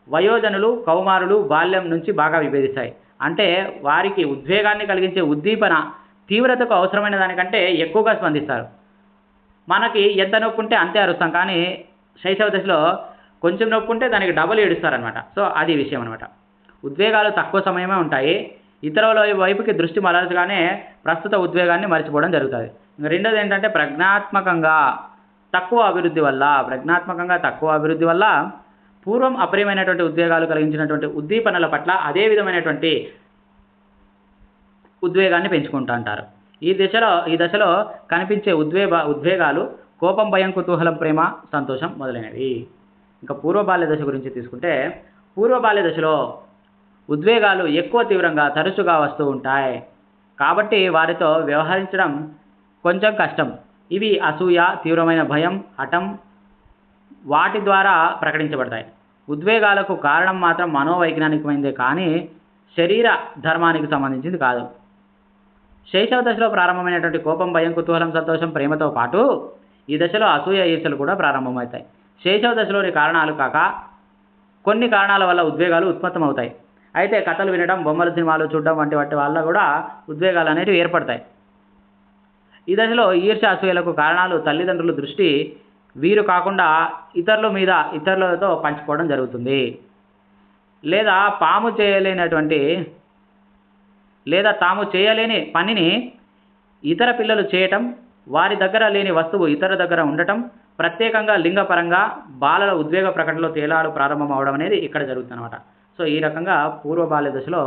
వయోజనులు, కౌమారులు, బాల్యం నుంచి బాగా విభేదిస్తాయి. అంటే వారికి ఉద్వేగాన్ని కలిగించే ఉద్దీపన తీవ్రతకు అవసరమైన దానికంటే ఎక్కువగా స్పందిస్తారు. మనకి ఎంత నొప్పి ఉంటే అంతే అరుస్తాం, కానీ శైశవ దశలో కొంచెం నొప్పి ఉంటే దానికి డబల్ ఏడుస్తారనమాట. సో అది విషయం అనమాట. ఉద్వేగాలు తక్కువ సమయమే ఉంటాయి. ఇతరుల వైపుకి దృష్టి మరల్చగానే ప్రస్తుత ఉద్వేగాన్ని మర్చిపోవడం జరుగుతుంది. రెండోది ఏంటంటే ప్రజ్ఞాత్మకంగా తక్కువ అభివృద్ధి వల్ల పూర్వం అప్రియమైనటువంటి ఉద్వేగాలు కలిగించినటువంటి ఉద్దీపనల పట్ల అదే విధమైనటువంటి ఉద్వేగాన్ని పెంచుకుంటూ అంటారు. ఈ దశలో కనిపించే ఉద్వేగాలు కోపం, భయం, కుతూహలం, ప్రేమ, సంతోషం మొదలైనవి. ఇంకా పూర్వ బాల్య దశ గురించి తీసుకుంటే పూర్వ బాల్య దశలో ఉద్వేగాలు ఎక్కువ తీవ్రంగా తరచుగా వస్తూ ఉంటాయి. కాబట్టి వారితో వ్యవహరించడం కొంచెం కష్టం. ఇవి అసూయ, తీవ్రమైన భయం, హఠం వాటి ద్వారా ప్రకటించబడతాయి. ఉద్వేగాలకు కారణం మాత్రం మనోవైజ్ఞానికమైనదే కానీ శరీర ధర్మానికి సంబంధించింది కాదు. శైశవ దశలో ప్రారంభమైనటువంటి కోపం, భయం, కుతూహలం, సంతోషం, ప్రేమతో పాటు ఈ దశలో అసూయ, ఈర్ష్యలు కూడా ప్రారంభమవుతాయి. శైశవ దశలోని కారణాలు కాక కొన్ని కారణాల వల్ల ఉద్వేగాలు ఉత్పన్నమవుతాయి. అయితే కథలు వినడం, బొమ్మల సినిమాలు చూడడం వంటి వల్ల కూడా ఉద్వేగాలు అనేవి ఏర్పడతాయి. ఈ దశలో ఈర్ష్య, అసూయలకు కారణాలు తల్లిదండ్రుల దృష్టి వీరు కాకుండా ఇతరులతో పంచుకోవడం జరుగుతుంది. లేదా తాము చేయలేని పనిని ఇతర పిల్లలు చేయటం, వారి దగ్గర లేని వస్తువు ఇతర దగ్గర ఉండటం, ప్రత్యేకంగా లింగపరంగా బాలల ఉద్వేగ ప్రకటనలో తేలాలు ప్రారంభం అవడం అనేది ఇక్కడ జరుగుతుందన్నమాట. సో ఈ రకంగా పూర్వ బాల్య దశలో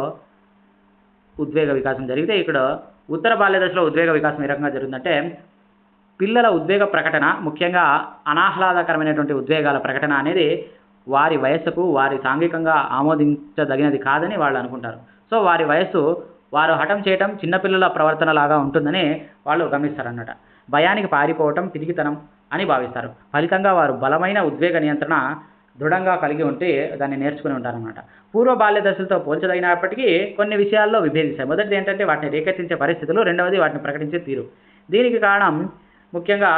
ఉద్వేగ వికాసం జరిగితే ఇక్కడ ఉత్తర బాల్య దశలో ఉద్వేగ వికాసం ఏ రకంగా జరుగుతుందంటే పిల్లల ఉద్వేగ ప్రకటన ముఖ్యంగా అనాహ్లాదకరమైనటువంటి ఉద్వేగాల ప్రకటన అనేది వారి వయస్సుకు, వారి సాంఘికంగా ఆమోదించదగినది కాదని వాళ్ళు అనుకుంటారు. సో వారి వయస్సు వారు హఠం చేయటం చిన్నపిల్లల ప్రవర్తన లాగా ఉంటుందని వాళ్ళు గమనిస్తారన్నమాట. భయానికి పారిపోవటం పిరికితనం అని భావిస్తారు. ఫలితంగా వారు బలమైన ఉద్వేగ నియంత్రణ దృఢంగా కలిగి ఉంటే దాన్ని నేర్చుకుని ఉంటారన్నమాట. పూర్వ బాల్య దశలతో పోల్చదగినప్పటికీ కొన్ని విషయాల్లో విభేదిస్తాయి. మొదటిది ఏంటంటే వాటిని రేకెత్తించే పరిస్థితులు, రెండవది వాటిని ప్రకటించే తీరు. దీనికి కారణం ముఖ్యంగా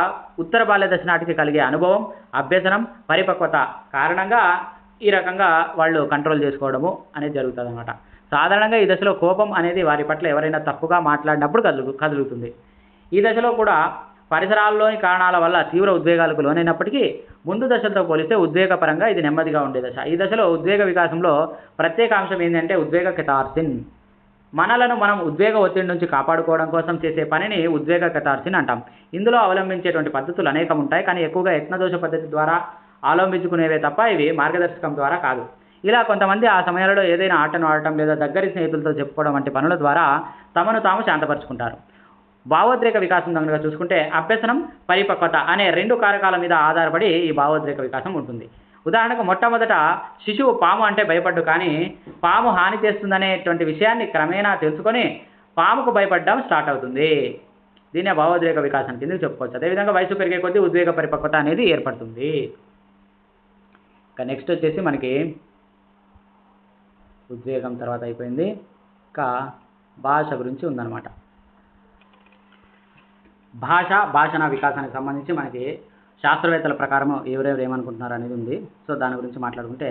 ఉత్తర బాల్య దశ నాటికి కలిగే అనుభవం, అభ్యసనం, పరిపక్వత కారణంగా ఈ రకంగా వాళ్ళు కంట్రోల్ చేసుకోవడము అనేది జరుగుతుంది అన్నమాట. సాధారణంగా ఈ దశలో కోపం అనేది వారి పట్ల ఎవరైనా తప్పుగా మాట్లాడినప్పుడు కదులుతుంది. ఈ దశలో కూడా పరిసరాల్లోని కారణాల వల్ల తీవ్ర ఉద్వేగాలకు లోనైనప్పటికీ ముందు దశలతో పోలిస్తే ఉద్వేగపరంగా ఇది నెమ్మదిగా ఉండే దశ. ఈ దశలో ఉద్వేగ వికాసంలో ప్రత్యేక అంశం ఏంటంటే ఉద్వేగ కెతార్సిన్. మనలను మనం ఉద్వేగ ఒత్తిడి నుంచి కాపాడుకోవడం కోసం చేసే పనిని ఉద్వేగ కెతార్సిన్ అంటాం. ఇందులో అవలంబించేటువంటి పద్ధతులు అనేకం ఉంటాయి, కానీ ఎక్కువగా యత్నదోష పద్ధతి ద్వారా అవలంబించుకునేవే తప్ప ఇవి మార్గదర్శకం ద్వారా కాదు. ఇలా కొంతమంది ఆ సమయాలలో ఏదైనా ఆటను ఆడటం లేదా దగ్గరి స్నేహితులతో చెప్పుకోవడం వంటి పనుల ద్వారా తమను తాము శాంతపరుచుకుంటారు. భావోద్రేక వికాసం దగ్గర చూసుకుంటే అభ్యసనం, పరిపక్వత అనే 2 కారకాల మీద ఆధారపడి ఈ భావోద్రేక వికాసం ఉంటుంది. ఉదాహరణకు మొట్టమొదట శిశువు పాము అంటే భయపడ్డు, కానీ పాము హాని చేస్తుందనేటువంటి విషయాన్ని క్రమేణా తెలుసుకొని పాముకు భయపడడం స్టార్ట్ అవుతుంది. దీన్నే భావోద్రేక వికాసం కింద చెప్పుకోవచ్చు. అదేవిధంగా వయసు పెరిగే కొద్దీ ఉద్వేగ పరిపక్వత అనేది ఏర్పడుతుంది. ఇంకా నెక్స్ట్ వచ్చేసి మనకి ఉద్వేగం తర్వాత అయిపోయింది. ఇంకా భాష గురించి ఉందన్నమాట. భాషణ వికాసానికి సంబంధించి మనకి శాస్త్రవేత్తల ప్రకారం ఎవరెవరు ఏమనుకుంటున్నారు అనేది ఉంది. సో దాని గురించి మాట్లాడుకుంటే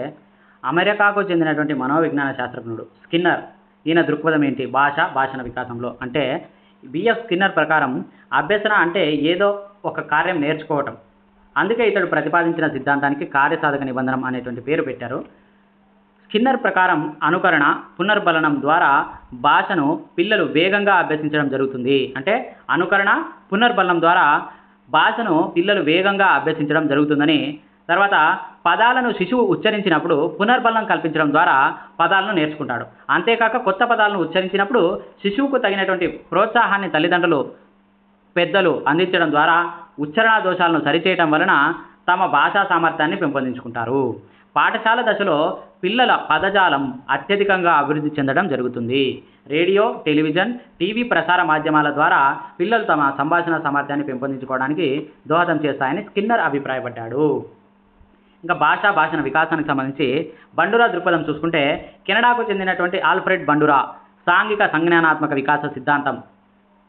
అమెరికాకు చెందినటువంటి మనోవిజ్ఞాన శాస్త్రజ్ఞుడు స్కిన్నర్, ఈయన దృక్పథం ఏంటి భాషణ వికాసంలో అంటే బిఎఫ్ స్కిన్నర్ ప్రకారం అభ్యసన అంటే ఏదో ఒక కార్యం నేర్చుకోవటం. అందుకే ఇతడు ప్రతిపాదించిన సిద్ధాంతానికి కార్యసాధక నిబంధనం అనేటువంటి పేరు పెట్టారు. స్కిన్నర్ ప్రకారం అనుకరణ, పునర్బలనం ద్వారా భాషను పిల్లలు వేగంగా అభ్యసించడం జరుగుతుంది. అంటే అనుకరణ, పునర్బలనం ద్వారా భాషను పిల్లలు వేగంగా అభ్యసించడం జరుగుతుందని తర్వాత పదాలను శిశువు ఉచ్చరించినప్పుడు పునర్బలం కల్పించడం ద్వారా పదాలను నేర్చుకుంటాడు. అంతేకాక కొత్త పదాలను ఉచ్చరించినప్పుడు శిశువుకు తగినటువంటి ప్రోత్సాహాన్ని తల్లిదండ్రులు పెద్దలు అందించడం ద్వారా ఉచ్చారణ దోషాలను సరిచేయటం వలన తమ భాషా సామర్థ్యాన్ని పెంపొందించుకుంటారు. పాఠశాల దశలో పిల్లల పదజాలం అత్యధికంగా అభివృద్ధి చెందడం జరుగుతుంది. రేడియో, టెలివిజన్, టీవీ ప్రసార మాధ్యమాల ద్వారా పిల్లలు తమ సంభాషణ సామర్థ్యాన్ని పెంపొందించుకోవడానికి దోహదం చేస్తాయని స్కిన్నర్ అభిప్రాయపడ్డాడు. ఇంకా భాషణ వికాసానికి సంబంధించి బండురా దృక్పథం చూసుకుంటే కెనడాకు చెందినటువంటి ఆల్ఫ్రెడ్ బండురా సాంఘిక సంజ్ఞానాత్మక వికాస సిద్ధాంతం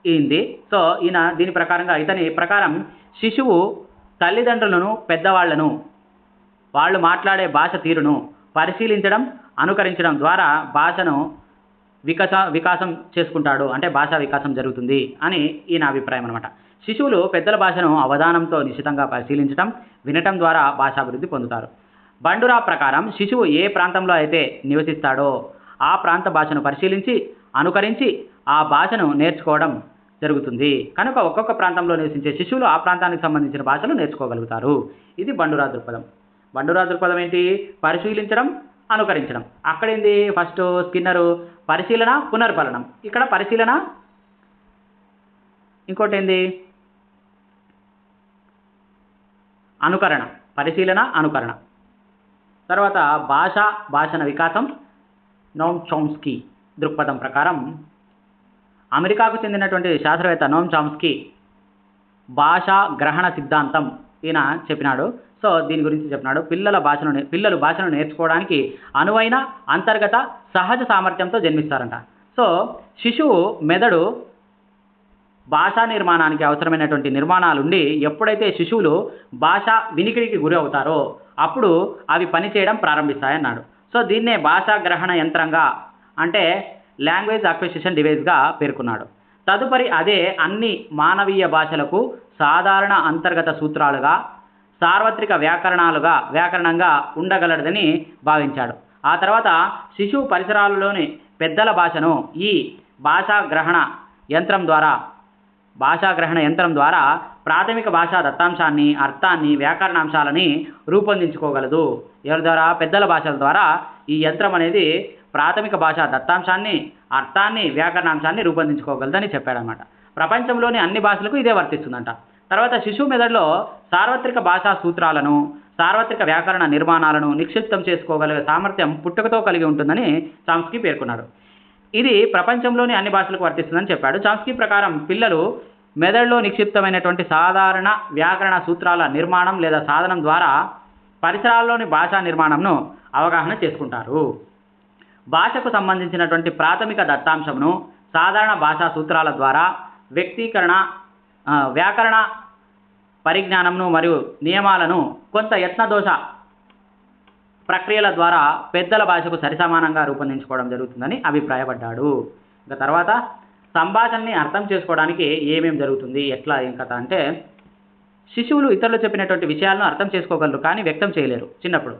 ఈయనది. సో దీని ప్రకారంగా ఇతని ప్రకారం శిశువు తల్లిదండ్రులను పెద్దవాళ్లను వాళ్ళు మాట్లాడే భాష తీరును పరిశీలించడం అనుకరించడం ద్వారా భాషను వికాసం చేసుకుంటాడు, అంటే భాషా వికాసం జరుగుతుంది అని ఈయన అభిప్రాయం అనమాట. శిశువులు పెద్దల భాషను అవధానంతో నిశితంగా పరిశీలించడం వినటం ద్వారా భాషాభివృద్ధి పొందుతారు. బండురా ప్రకారం శిశువు ఏ ప్రాంతంలో అయితే నివసిస్తాడో ఆ ప్రాంత భాషను పరిశీలించి అనుకరించి ఆ భాషను నేర్చుకోవడం జరుగుతుంది. కనుక ఒక్కొక్క ప్రాంతంలో నివసించే శిశువులు ఆ ప్రాంతానికి సంబంధించిన భాషలు నేర్చుకోగలుగుతారు. ఇది బండురా దృక్పథం. బండురా దృక్పథం ఏంటి? పరిశీలించడం, అనుకరించడం. అక్కడేంది ఫస్ట్ స్కిన్నరు పరిశీలన, పునర్బలనం. ఇక్కడ పరిశీలన, ఇంకోటి ఏంది అనుకరణ. పరిశీలన, అనుకరణ. తర్వాత భాషణ వికాసం నోమ్ చామ్స్కీ దృక్పథం ప్రకారం అమెరికాకు చెందినటువంటి శాస్త్రవేత్త నోమ్ చామ్స్కీ భాషా గ్రహణ సిద్ధాంతం ఈయన చెప్పినాడు. సో దీని గురించి చెప్పినాడు. పిల్లలు భాషను నేర్చుకోవడానికి అనువైన అంతర్గత సహజ సామర్థ్యంతో జన్మిస్తారంట. సో శిశువు మెదడు భాషా నిర్మాణానికి అవసరమైనటువంటి నిర్మాణాలుండి ఎప్పుడైతే శిశువులు భాషా వినికిడికి గురి అవుతారో అప్పుడు అవి పనిచేయడం ప్రారంభిస్తాయన్నాడు. సో దీన్నే భాషా గ్రహణ యంత్రంగా అంటే లాంగ్వేజ్ అక్విజిషన్ డివైస్గా పేర్కొన్నాడు. తదుపరి అదే అన్ని మానవీయ భాషలకు సాధారణ అంతర్గత సూత్రాలుగా సార్వత్రిక వ్యాకరణంగా ఉండగలదని భావించాడు. ఆ తర్వాత శిశువు పరిసరాలలోని పెద్దల భాషను ఈ భాషాగ్రహణ యంత్రం ద్వారా ప్రాథమిక భాషా దత్తాంశాన్ని, అర్థాన్ని, వ్యాకరణాంశాలని రూపొందించుకోగలదు. ఎవరి ద్వారా? పెద్దల భాషల ద్వారా ఈ యంత్రం అనేది ప్రాథమిక భాషా దత్తాంశాన్ని, అర్థాన్ని, వ్యాకరణాంశాన్ని రూపొందించుకోగలదని చెప్పాడనమాట. ప్రపంచంలోని అన్ని భాషలకు ఇదే వర్తిస్తుందంట. తర్వాత శిశువు మెదడులో సార్వత్రిక భాషా సూత్రాలను, సార్వత్రిక వ్యాకరణ నిర్మాణాలను నిక్షిప్తం చేసుకోగలిగే సామర్థ్యం పుట్టుకతో కలిగి ఉంటుందని చామ్స్కీ పేర్కొన్నాడు. ఇది ప్రపంచంలోని అన్ని భాషలకు వర్తిస్తుందని చెప్పాడు. చామ్స్కీ ప్రకారం పిల్లలు మెదడులో నిక్షిప్తమైనటువంటి సాధారణ వ్యాకరణ సూత్రాల నిర్మాణం లేదా సాధనం ద్వారా పరిసరాల్లోని భాషా నిర్మాణంను అవగాహన చేసుకుంటారు. భాషకు సంబంధించినటువంటి ప్రాథమిక దత్తాంశమును సాధారణ భాషా సూత్రాల ద్వారా వ్యాకరణ పరిజ్ఞానంను మరియు నియమాలను కొంత యత్నదోష ప్రక్రియల ద్వారా పెద్దల భాషకు సరిసమానంగా రూపొందించుకోవడం జరుగుతుందని అభిప్రాయపడ్డాడు. ఇంకా తర్వాత సంభాషణని అర్థం చేసుకోవడానికి ఏమేమి జరుగుతుంది, ఎట్లా ఏం కథ అంటే శిశువులు ఇతరులు చెప్పినటువంటి విషయాలను అర్థం చేసుకోగలరు కానీ వ్యక్తం చేయలేరు చిన్నప్పుడు.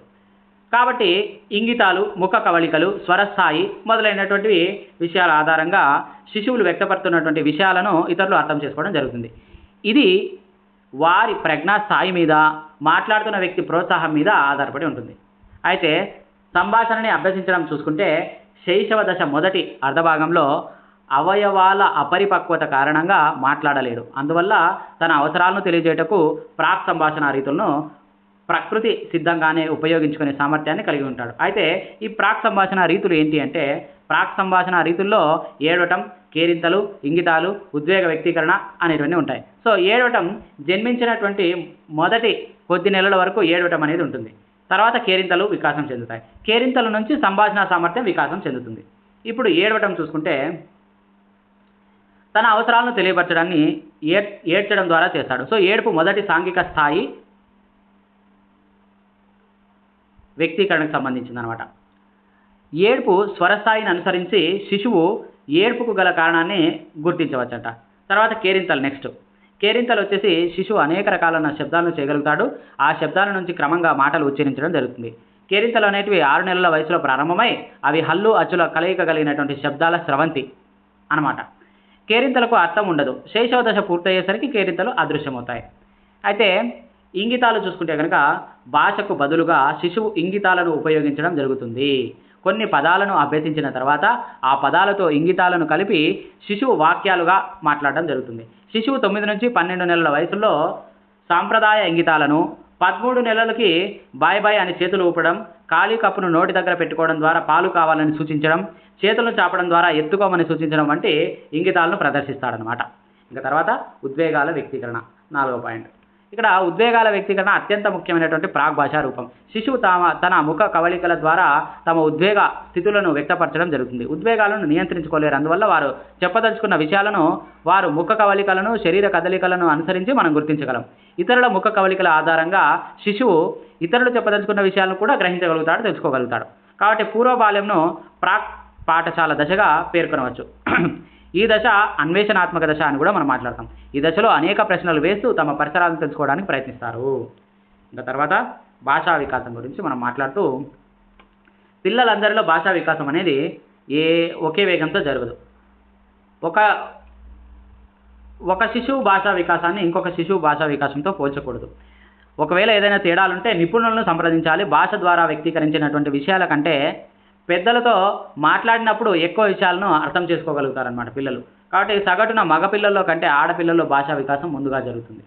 కాబట్టి ఇంగితాలు, ముఖ కవళికలు, స్వరస్థాయి మొదలైనటువంటి విషయాల ఆధారంగా శిశువులు వ్యక్తపడుతున్నటువంటి విషయాలను ఇతరులు అర్థం చేసుకోవడం జరుగుతుంది. ఇది వారి ప్రజ్ఞా స్థాయి మీద, మాట్లాడుతున్న వ్యక్తి ప్రోత్సాహం మీద ఆధారపడి ఉంటుంది. అయితే సంభాషణని అభ్యసించడం చూసుకుంటే శైశవ దశ మొదటి అర్ధభాగంలో అవయవాల అపరిపక్వత కారణంగా మాట్లాడలేడు. అందువల్ల తన అవసరాలను తెలియజేయటకు ప్రాక్ సంభాషణ రీతులను ప్రకృతి సిద్ధంగానే ఉపయోగించుకునే సామర్థ్యాన్ని కలిగి ఉంటాడు. అయితే ఈ ప్రాక్ సంభాషణ రీతులు ఏంటి అంటే ప్రాక్ సంభాషణ రీతుల్లో ఏడవటం, కేరింతలు, ఇంగితాలు, ఉద్వేగ వ్యక్తీకరణ అనేటివన్నీ ఉంటాయి. సో ఏడవటం జన్మించినటువంటి మొదటి కొద్ది నెలల వరకు ఏడవటం అనేది ఉంటుంది. తర్వాత కేరింతలు వికాసం చెందుతాయి. కేరింతల నుంచి సంభాషణ సామర్థ్యం వికాసం చెందుతుంది. ఇప్పుడు ఏడవటం చూసుకుంటే తన అవసరాలను తెలియపరచడాన్ని ఏడ్చడం ద్వారా చేస్తాడు. సో ఏడుపు మొదటి సాంఘిక స్థాయి వ్యక్తీకరణకు సంబంధించిందనమాట. ఏడుపు స్వరస్థాయిని అనుసరించి శిశువు ఏడుపుకు గల కారణాన్ని గుర్తించవచ్చట. తర్వాత కేరింతలు నెక్స్ట్. కేరింతలు వచ్చేసి శిశువు అనేక రకాలైన శబ్దాలను చేయగలుగుతాడు. ఆ శబ్దాల నుంచి క్రమంగా మాటలు ఉచ్చరించడం జరుగుతుంది. కేరింతలు అనేటివి 6 నెలల వయసులో ప్రారంభమై అవి హల్లు, అచ్చుల కలయిక కలిగినటువంటి శబ్దాల స్రవంతి అన్నమాట. కేరింతలకు అర్థం ఉండదు. శైశవ దశ పూర్తయ్యేసరికి కేరింతలు అదృశ్యమవుతాయి. అయితే ఇంగితాలు చూసుకుంటే కనుక భాషకు బదులుగా శిశువు ఇంగితాలను ఉపయోగించడం జరుగుతుంది. కొన్ని పదాలను అభ్యసించిన తర్వాత ఆ పదాలతో ఇంగితాలను కలిపి శిశువు వాక్యాలుగా మాట్లాడడం జరుగుతుంది. శిశువు 9 నుంచి 12 నెలల వయసులో సాంప్రదాయ ఇంగితాలను, 13 నెలలకి బాయ్ బాయ్ అని చేతులు ఊపడం, ఖాళీ కప్పును నోటి దగ్గర పెట్టుకోవడం ద్వారా పాలు కావాలని సూచించడం, చేతులను చాపడం ద్వారా ఎత్తుకోమని సూచించడం వంటి ఇంగితాలను ప్రదర్శిస్తాడనమాట. ఇంకా తర్వాత ఉద్వేగాల వ్యక్తీకరణ 4వ పాయింట్. ఇక్కడ ఉద్వేగాల వ్యక్తీకరణ అత్యంత ముఖ్యమైనటువంటి ప్రాగ్ భాషా రూపం. శిశువు తన ముఖ కవళికల ద్వారా తమ ఉద్వేగ స్థితులను వ్యక్తపరచడం జరుగుతుంది. ఉద్వేగాలను నియంత్రించుకోలేరు. అందువల్ల వారు చెప్పదలుచుకున్న విషయాలను వారు ముఖ కవళికలను, శరీర కదలికలను అనుసరించి మనం గుర్తించగలం. ఇతరుల ముఖ కవళికల ఆధారంగా శిశువు ఇతరులు చెప్పదలుచుకున్న విషయాలను కూడా గ్రహించగలుగుతాడు, తెలుసుకోగలుగుతాడు. కాబట్టి పూర్వ బాల్యంను ప్రాక్ పాఠశాల దశగా పేర్కొనవచ్చు. ఈ దశ అన్వేషణాత్మక దశ అని కూడా మనం మాట్లాడతాం. ఈ దశలో అనేక ప్రశ్నలు వేస్తూ తమ పరిసరాలను తెలుసుకోవడానికి ప్రయత్నిస్తారు. ఇంకా తర్వాత భాషా వికాసం గురించి మనం మాట్లాడుతూ, పిల్లలందరిలో భాషా వికాసం అనేది ఒకే వేగంతో జరగదు. ఒక శిశువు భాషా వికాసాన్ని ఇంకొక శిశువు భాషా వికాసంతో పోల్చకూడదు. ఒకవేళ ఏదైనా తేడాలుంటే నిపుణులను సంప్రదించాలి. భాష ద్వారా వ్యక్తీకరించినటువంటి విషయాల కంటే పెద్దలతో మాట్లాడినప్పుడు ఎక్కువ విషయాలను అర్థం చేసుకోగలుగుతారనమాట పిల్లలు. కాబట్టి సగటున మగ పిల్లల్లో కంటే ఆడపిల్లల్లో భాషా వికాసం ముందుగా జరుగుతుంది.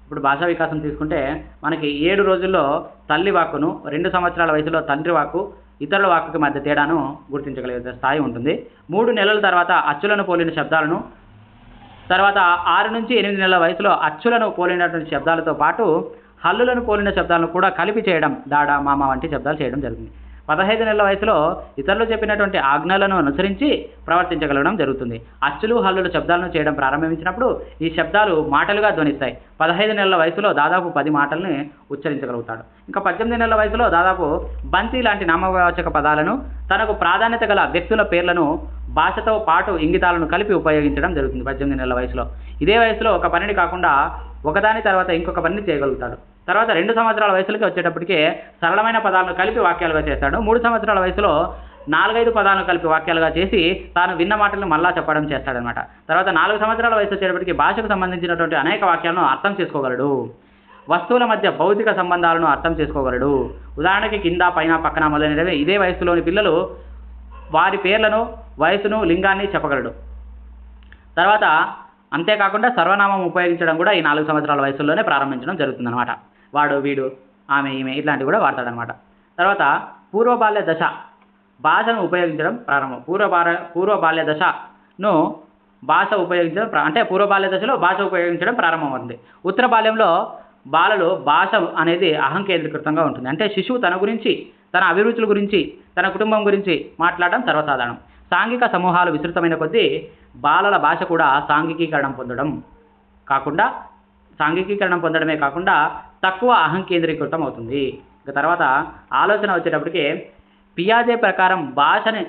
ఇప్పుడు భాషా వికాసం తీసుకుంటే మనకి 7 రోజుల్లో తల్లి వాక్కును, 2 సంవత్సరాల వయసులో తండ్రి వాక్కు, ఇతరుల వాక్కుకి మధ్య తేడాను గుర్తించగలిగే స్థాయి ఉంటుంది. 3 నెలల తర్వాత అచ్చులను పోలిన శబ్దాలను, తర్వాత 6 నుంచి 8 నెలల వయసులో అచ్చులను పోలినటువంటి శబ్దాలతో పాటు హల్లులను పోలిన శబ్దాలను కూడా కలిపి చేయడం, డాడా, మామ వంటి శబ్దాలు చేయడం జరుగుతుంది. 15 నెలల వయసులో ఇతరులు చెప్పినటువంటి ఆజ్ఞలను అనుసరించి ప్రవర్తించగలగడం జరుగుతుంది. అచ్చులు, హల్లుల శబ్దాలను చేయడం ప్రారంభించినప్పుడు ఈ శబ్దాలు మాటలుగా ధ్వనిస్తాయి. 15 నెలల వయసులో దాదాపు 10 మాటల్ని ఉచ్చరించగలుగుతాడు. ఇంకా 18 నెలల వయసులో దాదాపు బంతి లాంటి నామవాచక పదాలను, తనకు ప్రాధాన్యత గల వ్యక్తుల పేర్లను భాషతో పాటు ఇంగితాలను కలిపి ఉపయోగించడం జరుగుతుంది 18 నెలల వయసులో. ఇదే వయసులో ఒక పనిని కాకుండా ఒకదాని తర్వాత ఇంకొక పనిని చేయగలుగుతాడు. తర్వాత 2 సంవత్సరాల వయసులకి వచ్చేటప్పటికే సరళమైన పదాలను కలిపి వాక్యాలుగా చేస్తాడు. 3 సంవత్సరాల వయసులో 4-5 పదాలను కలిపి వాక్యాలుగా చేసి తాను విన్న మాటలను మళ్ళా చెప్పడం చేస్తాడనమాట. తర్వాత 4 సంవత్సరాల వయసు వచ్చేటప్పటికి భాషకు సంబంధించినటువంటి అనేక వాక్యాలను అర్థం చేసుకోగలడు. వస్తువుల మధ్య భౌతిక సంబంధాలను అర్థం చేసుకోగలడు. ఉదాహరణకి కింద, పైన, పక్కన మొదలైనవి ఇదే వయసులోని పిల్లలు వారి పేర్లను, వయసును, లింగాన్ని చెప్పగలడు. తర్వాత అంతేకాకుండా సర్వనామం ఉపయోగించడం కూడా ఈ 4 సంవత్సరాల వయసులోనే ప్రారంభించడం జరుగుతుందన్నమాట. వాడు, వీడు, ఆమె, ఈమె ఇట్లాంటివి కూడా వాడతాడనమాట. తర్వాత పూర్వ బాల్య దశ భాషను ఉపయోగించడం ప్రారంభం. పూర్వ బాల్య దశను భాష ఉపయోగించడం పూర్వ బాల్య దశలో భాష ఉపయోగించడం ప్రారంభమవుతుంది. ఉత్తర బాల్యంలో బాలలు భాష అనేది అహంకేంద్రీకృతంగా ఉంటుంది. అంటే శిశువు తన గురించి, తన అభిరుచుల గురించి, తన కుటుంబం గురించి మాట్లాడడం సర్వసాధారణం. సాంఘిక సమూహాలు విస్తృతమైన కొద్దీ బాలల భాష కూడా సాంఘికీకరణం పొందడమే కాకుండా తక్కువ అహంకేంద్రీకృతం అవుతుంది. ఇక తర్వాత ఆలోచన వచ్చేటప్పటికి పియాజే ప్రకారం భాషని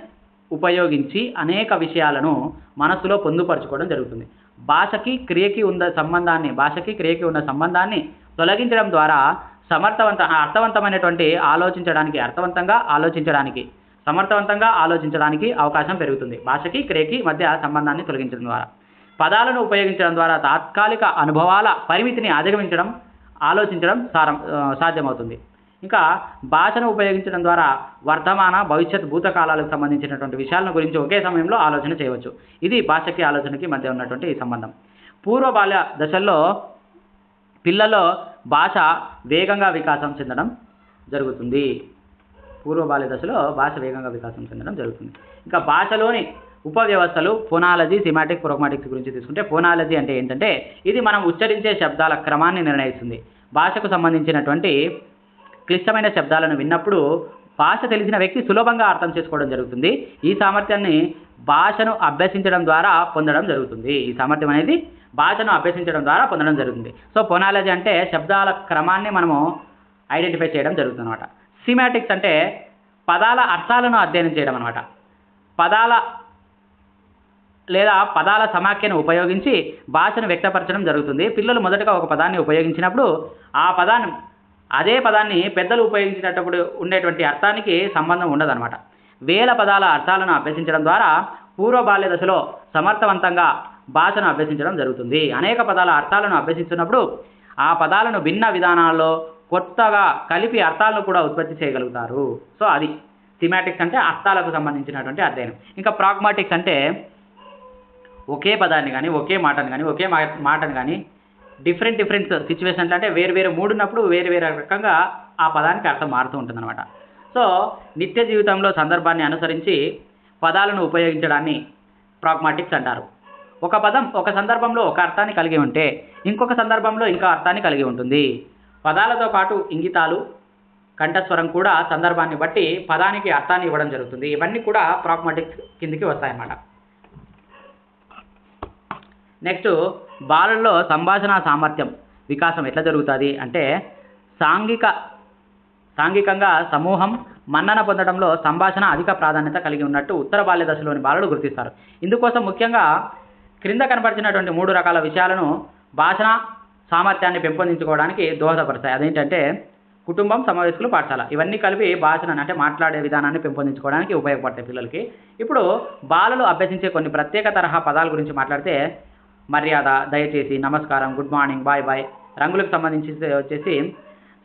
ఉపయోగించి అనేక విషయాలను మనస్సులో పొందుపరచుకోవడం జరుగుతుంది. భాషకి క్రియకి ఉన్న సంబంధాన్ని తొలగించడం ద్వారా సమర్థవంతంగా ఆలోచించడానికి అవకాశం పెరుగుతుంది. భాషకి క్రియకి మధ్య సంబంధాన్ని తొలగించడం ద్వారా, పదాలను ఉపయోగించడం ద్వారా తాత్కాలిక అనుభవాల పరిమితిని అధిగమించడం, ఆలోచించడం సాధ్యమవుతుంది. ఇంకా భాషను ఉపయోగించడం ద్వారా వర్తమాన, భవిష్యత్, భూతకాలాలకు సంబంధించినటువంటి విషయాల గురించి ఒకే సమయంలో ఆలోచన చేయవచ్చు. ఇది భాషకి ఆలోచనకి మధ్య ఉన్నటువంటి ఈ సంబంధం. పూర్వ బాల్య దశల్లో పిల్లల్లో భాష వేగంగా వికాసం చెందడం జరుగుతుంది. ఇంకా భాషలోని ఉపవ్యవస్థలు ఫోనాలజీ, సిమాటిక్, ప్రోగ్మాటిక్స్ గురించి తీసుకుంటే, ఫోనాలజీ అంటే ఏంటంటే ఇది మనం ఉచ్చరించే శబ్దాల క్రమాన్ని నిర్ణయిస్తుంది. భాషకు సంబంధించినటువంటి క్లిష్టమైన శబ్దాలను విన్నప్పుడు భాష తెలిసిన వ్యక్తి సులభంగా అర్థం చేసుకోవడం జరుగుతుంది. ఈ సామర్థ్యాన్ని భాషను అభ్యసించడం ద్వారా పొందడం జరుగుతుంది. సో ఫోనాలజీ అంటే శబ్దాల క్రమాన్ని మనము ఐడెంటిఫై చేయడం జరుగుతుంది అనమాట. సిమాటిక్స్ అంటే పదాల అర్థాలను అధ్యయనం చేయడం అనమాట. పదాల సమాఖ్యను ఉపయోగించి భాషను వ్యక్తపరచడం జరుగుతుంది. పిల్లలు మొదటగా ఒక పదాన్ని ఉపయోగించినప్పుడు అదే పదాన్ని పెద్దలు ఉపయోగించినప్పుడు ఉండేటువంటి అర్థానికి సంబంధం ఉండదన్నమాట. వేల పదాల అర్థాలను అభ్యసించడం ద్వారా పూర్వ బాల్య దశలో సమర్థవంతంగా భాషను అభ్యసించడం జరుగుతుంది. అనేక పదాల అర్థాలను అభ్యసిస్తున్నప్పుడు ఆ పదాలను భిన్న విధానాల్లో కొత్తగా కలిపి అర్థాలను కూడా ఉత్పత్తి చేయగలుగుతారు. సో అది థీమాటిక్స్ అంటే అర్థాలకు సంబంధించినటువంటి అధ్యయనం. ఇంకా ప్రాగ్మాటిక్స్ అంటే ఒకే పదాన్ని కానీ ఒకే మాటను కానీ ఒకే మాటను కానీ డిఫరెంట్ సిచ్యువేషన్స్ అంటే వేరు మూడు ఉన్నప్పుడు వేరు రకంగా ఆ పదానికి అర్థం మారుతూ ఉంటుందన్నమాట. సో నిత్య జీవితంలో సందర్భాన్ని అనుసరించి పదాలను ఉపయోగించడాన్ని ప్రాగ్మాటిక్స్ అంటారు. ఒక పదం ఒక సందర్భంలో ఒక అర్థాన్ని కలిగి ఉంటే ఇంకొక సందర్భంలో ఇంకో అర్థాన్ని కలిగి ఉంటుంది. పదాలతో పాటు ఇంగితాలు, కంఠస్వరం కూడా సందర్భాన్ని బట్టి పదానికి అర్థాన్ని ఇవ్వడం జరుగుతుంది. ఇవన్నీ కూడా ప్రాగ్మాటిక్స్ కిందికి వస్తాయన్నమాట. నెక్స్ట్ బాలల్లో సంభాషణ సామర్థ్యం వికాసం ఎట్లా జరుగుతుంది అంటే సాంఘికంగా సమూహం మన్నన పొందడంలో సంభాషణ అధిక ప్రాధాన్యత కలిగి ఉన్నట్టు ఉత్తర బాల్య దశలోని బాలలు గుర్తిస్తారు. ఇందుకోసం ముఖ్యంగా క్రింద కనపరిచినటువంటి 3 రకాల విషయాలను భాషణ సామర్థ్యాన్ని పెంపొందించుకోవడానికి దోహదపడతాయి. అదేంటంటే కుటుంబం, సమవయస్కులు, పాఠశాల ఇవన్నీ కలిపి భాషను అంటే మాట్లాడే విధానాన్ని పెంపొందించుకోవడానికి ఉపయోగపడతాయి పిల్లలకి. ఇప్పుడు బాలలు అభ్యసించే కొన్ని ప్రత్యేక తరహా పదాల గురించి మాట్లాడితే మర్యాద, దయచేసి, నమస్కారం, గుడ్ మార్నింగ్, బాయ్ బాయ్. రంగులకు సంబంధించి వచ్చేసి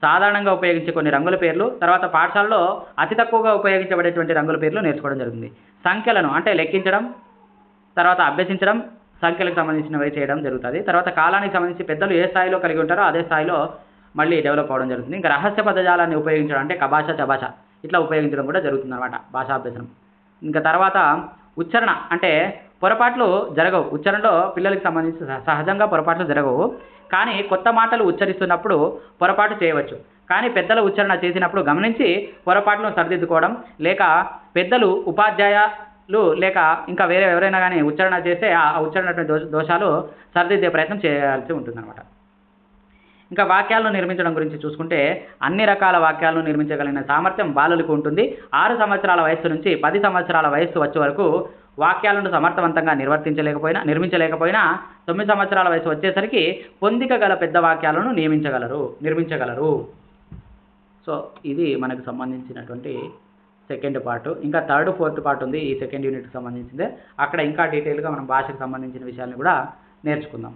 సాధారణంగా ఉపయోగించే కొన్ని రంగుల పేర్లు, తర్వాత పాఠశాలలో అతి తక్కువగా ఉపయోగించబడేటువంటి రంగుల పేర్లు నేర్చుకోవడం జరుగుతుంది. సంఖ్యలను అంటే లెక్కించడం, తర్వాత అభ్యసించడం, సంఖ్యలకు సంబంధించినవి చేయడం జరుగుతుంది. తర్వాత కాలానికి సంబంధించి పెద్దలు ఏ స్థాయిలో కలిగి ఉంటారో అదే స్థాయిలో మళ్ళీ డెవలప్ అవ్వడం జరుగుతుంది. ఇంకా రహస్య పదజాలాన్ని ఉపయోగించడం అంటే కభాష, చభాష ఇట్లా ఉపయోగించడం కూడా జరుగుతుంది అనమాట భాషాభ్యసనం. ఇంకా తర్వాత ఉచ్చారణ అంటే పొరపాట్లు జరగవు. ఉచ్చారణలో పిల్లలకి సంబంధించి సహజంగా పొరపాట్లు జరగవు, కానీ కొత్త మాటలు ఉచ్చరిస్తున్నప్పుడు పొరపాటు చేయవచ్చు. కానీ పెద్దల ఉచ్చారణ చేసినప్పుడు గమనించి పొరపాట్లను సరిదిద్దుకోవడం, లేక పెద్దలు, ఉపాధ్యాయులు లేక ఇంకా వేరే ఎవరైనా కానీ ఉచ్చారణ చేస్తే ఆ ఉచ్చారణ దోషాలు సరిదిద్దే ప్రయత్నం చేయాల్సి ఉంటుందన్నమాట. ఇంకా వాక్యాలను నిర్మించడం గురించి చూసుకుంటే అన్ని రకాల వాక్యాలను నిర్మించగలిగిన సామర్థ్యం బాలులకు ఉంటుంది. 6 సంవత్సరాల వయస్సు నుంచి 10 సంవత్సరాల వయస్సు వచ్చే వరకు వాక్యాలను సమర్థవంతంగా నిర్మించలేకపోయినా 9 సంవత్సరాల వయసు వచ్చేసరికి పొందిక గల పెద్ద వాక్యాలను నిర్మించగలరు. సో ఇది మనకు సంబంధించినటువంటి సెకండ్ పార్ట్. ఇంకా థర్డ్, ఫోర్త్ పార్ట్ ఉంది ఈ సెకండ్ యూనిట్కి సంబంధించిందే. అక్కడ ఇంకా డీటెయిల్గా మనం భాషకు సంబంధించిన విషయాలను కూడా నేర్చుకుందాం.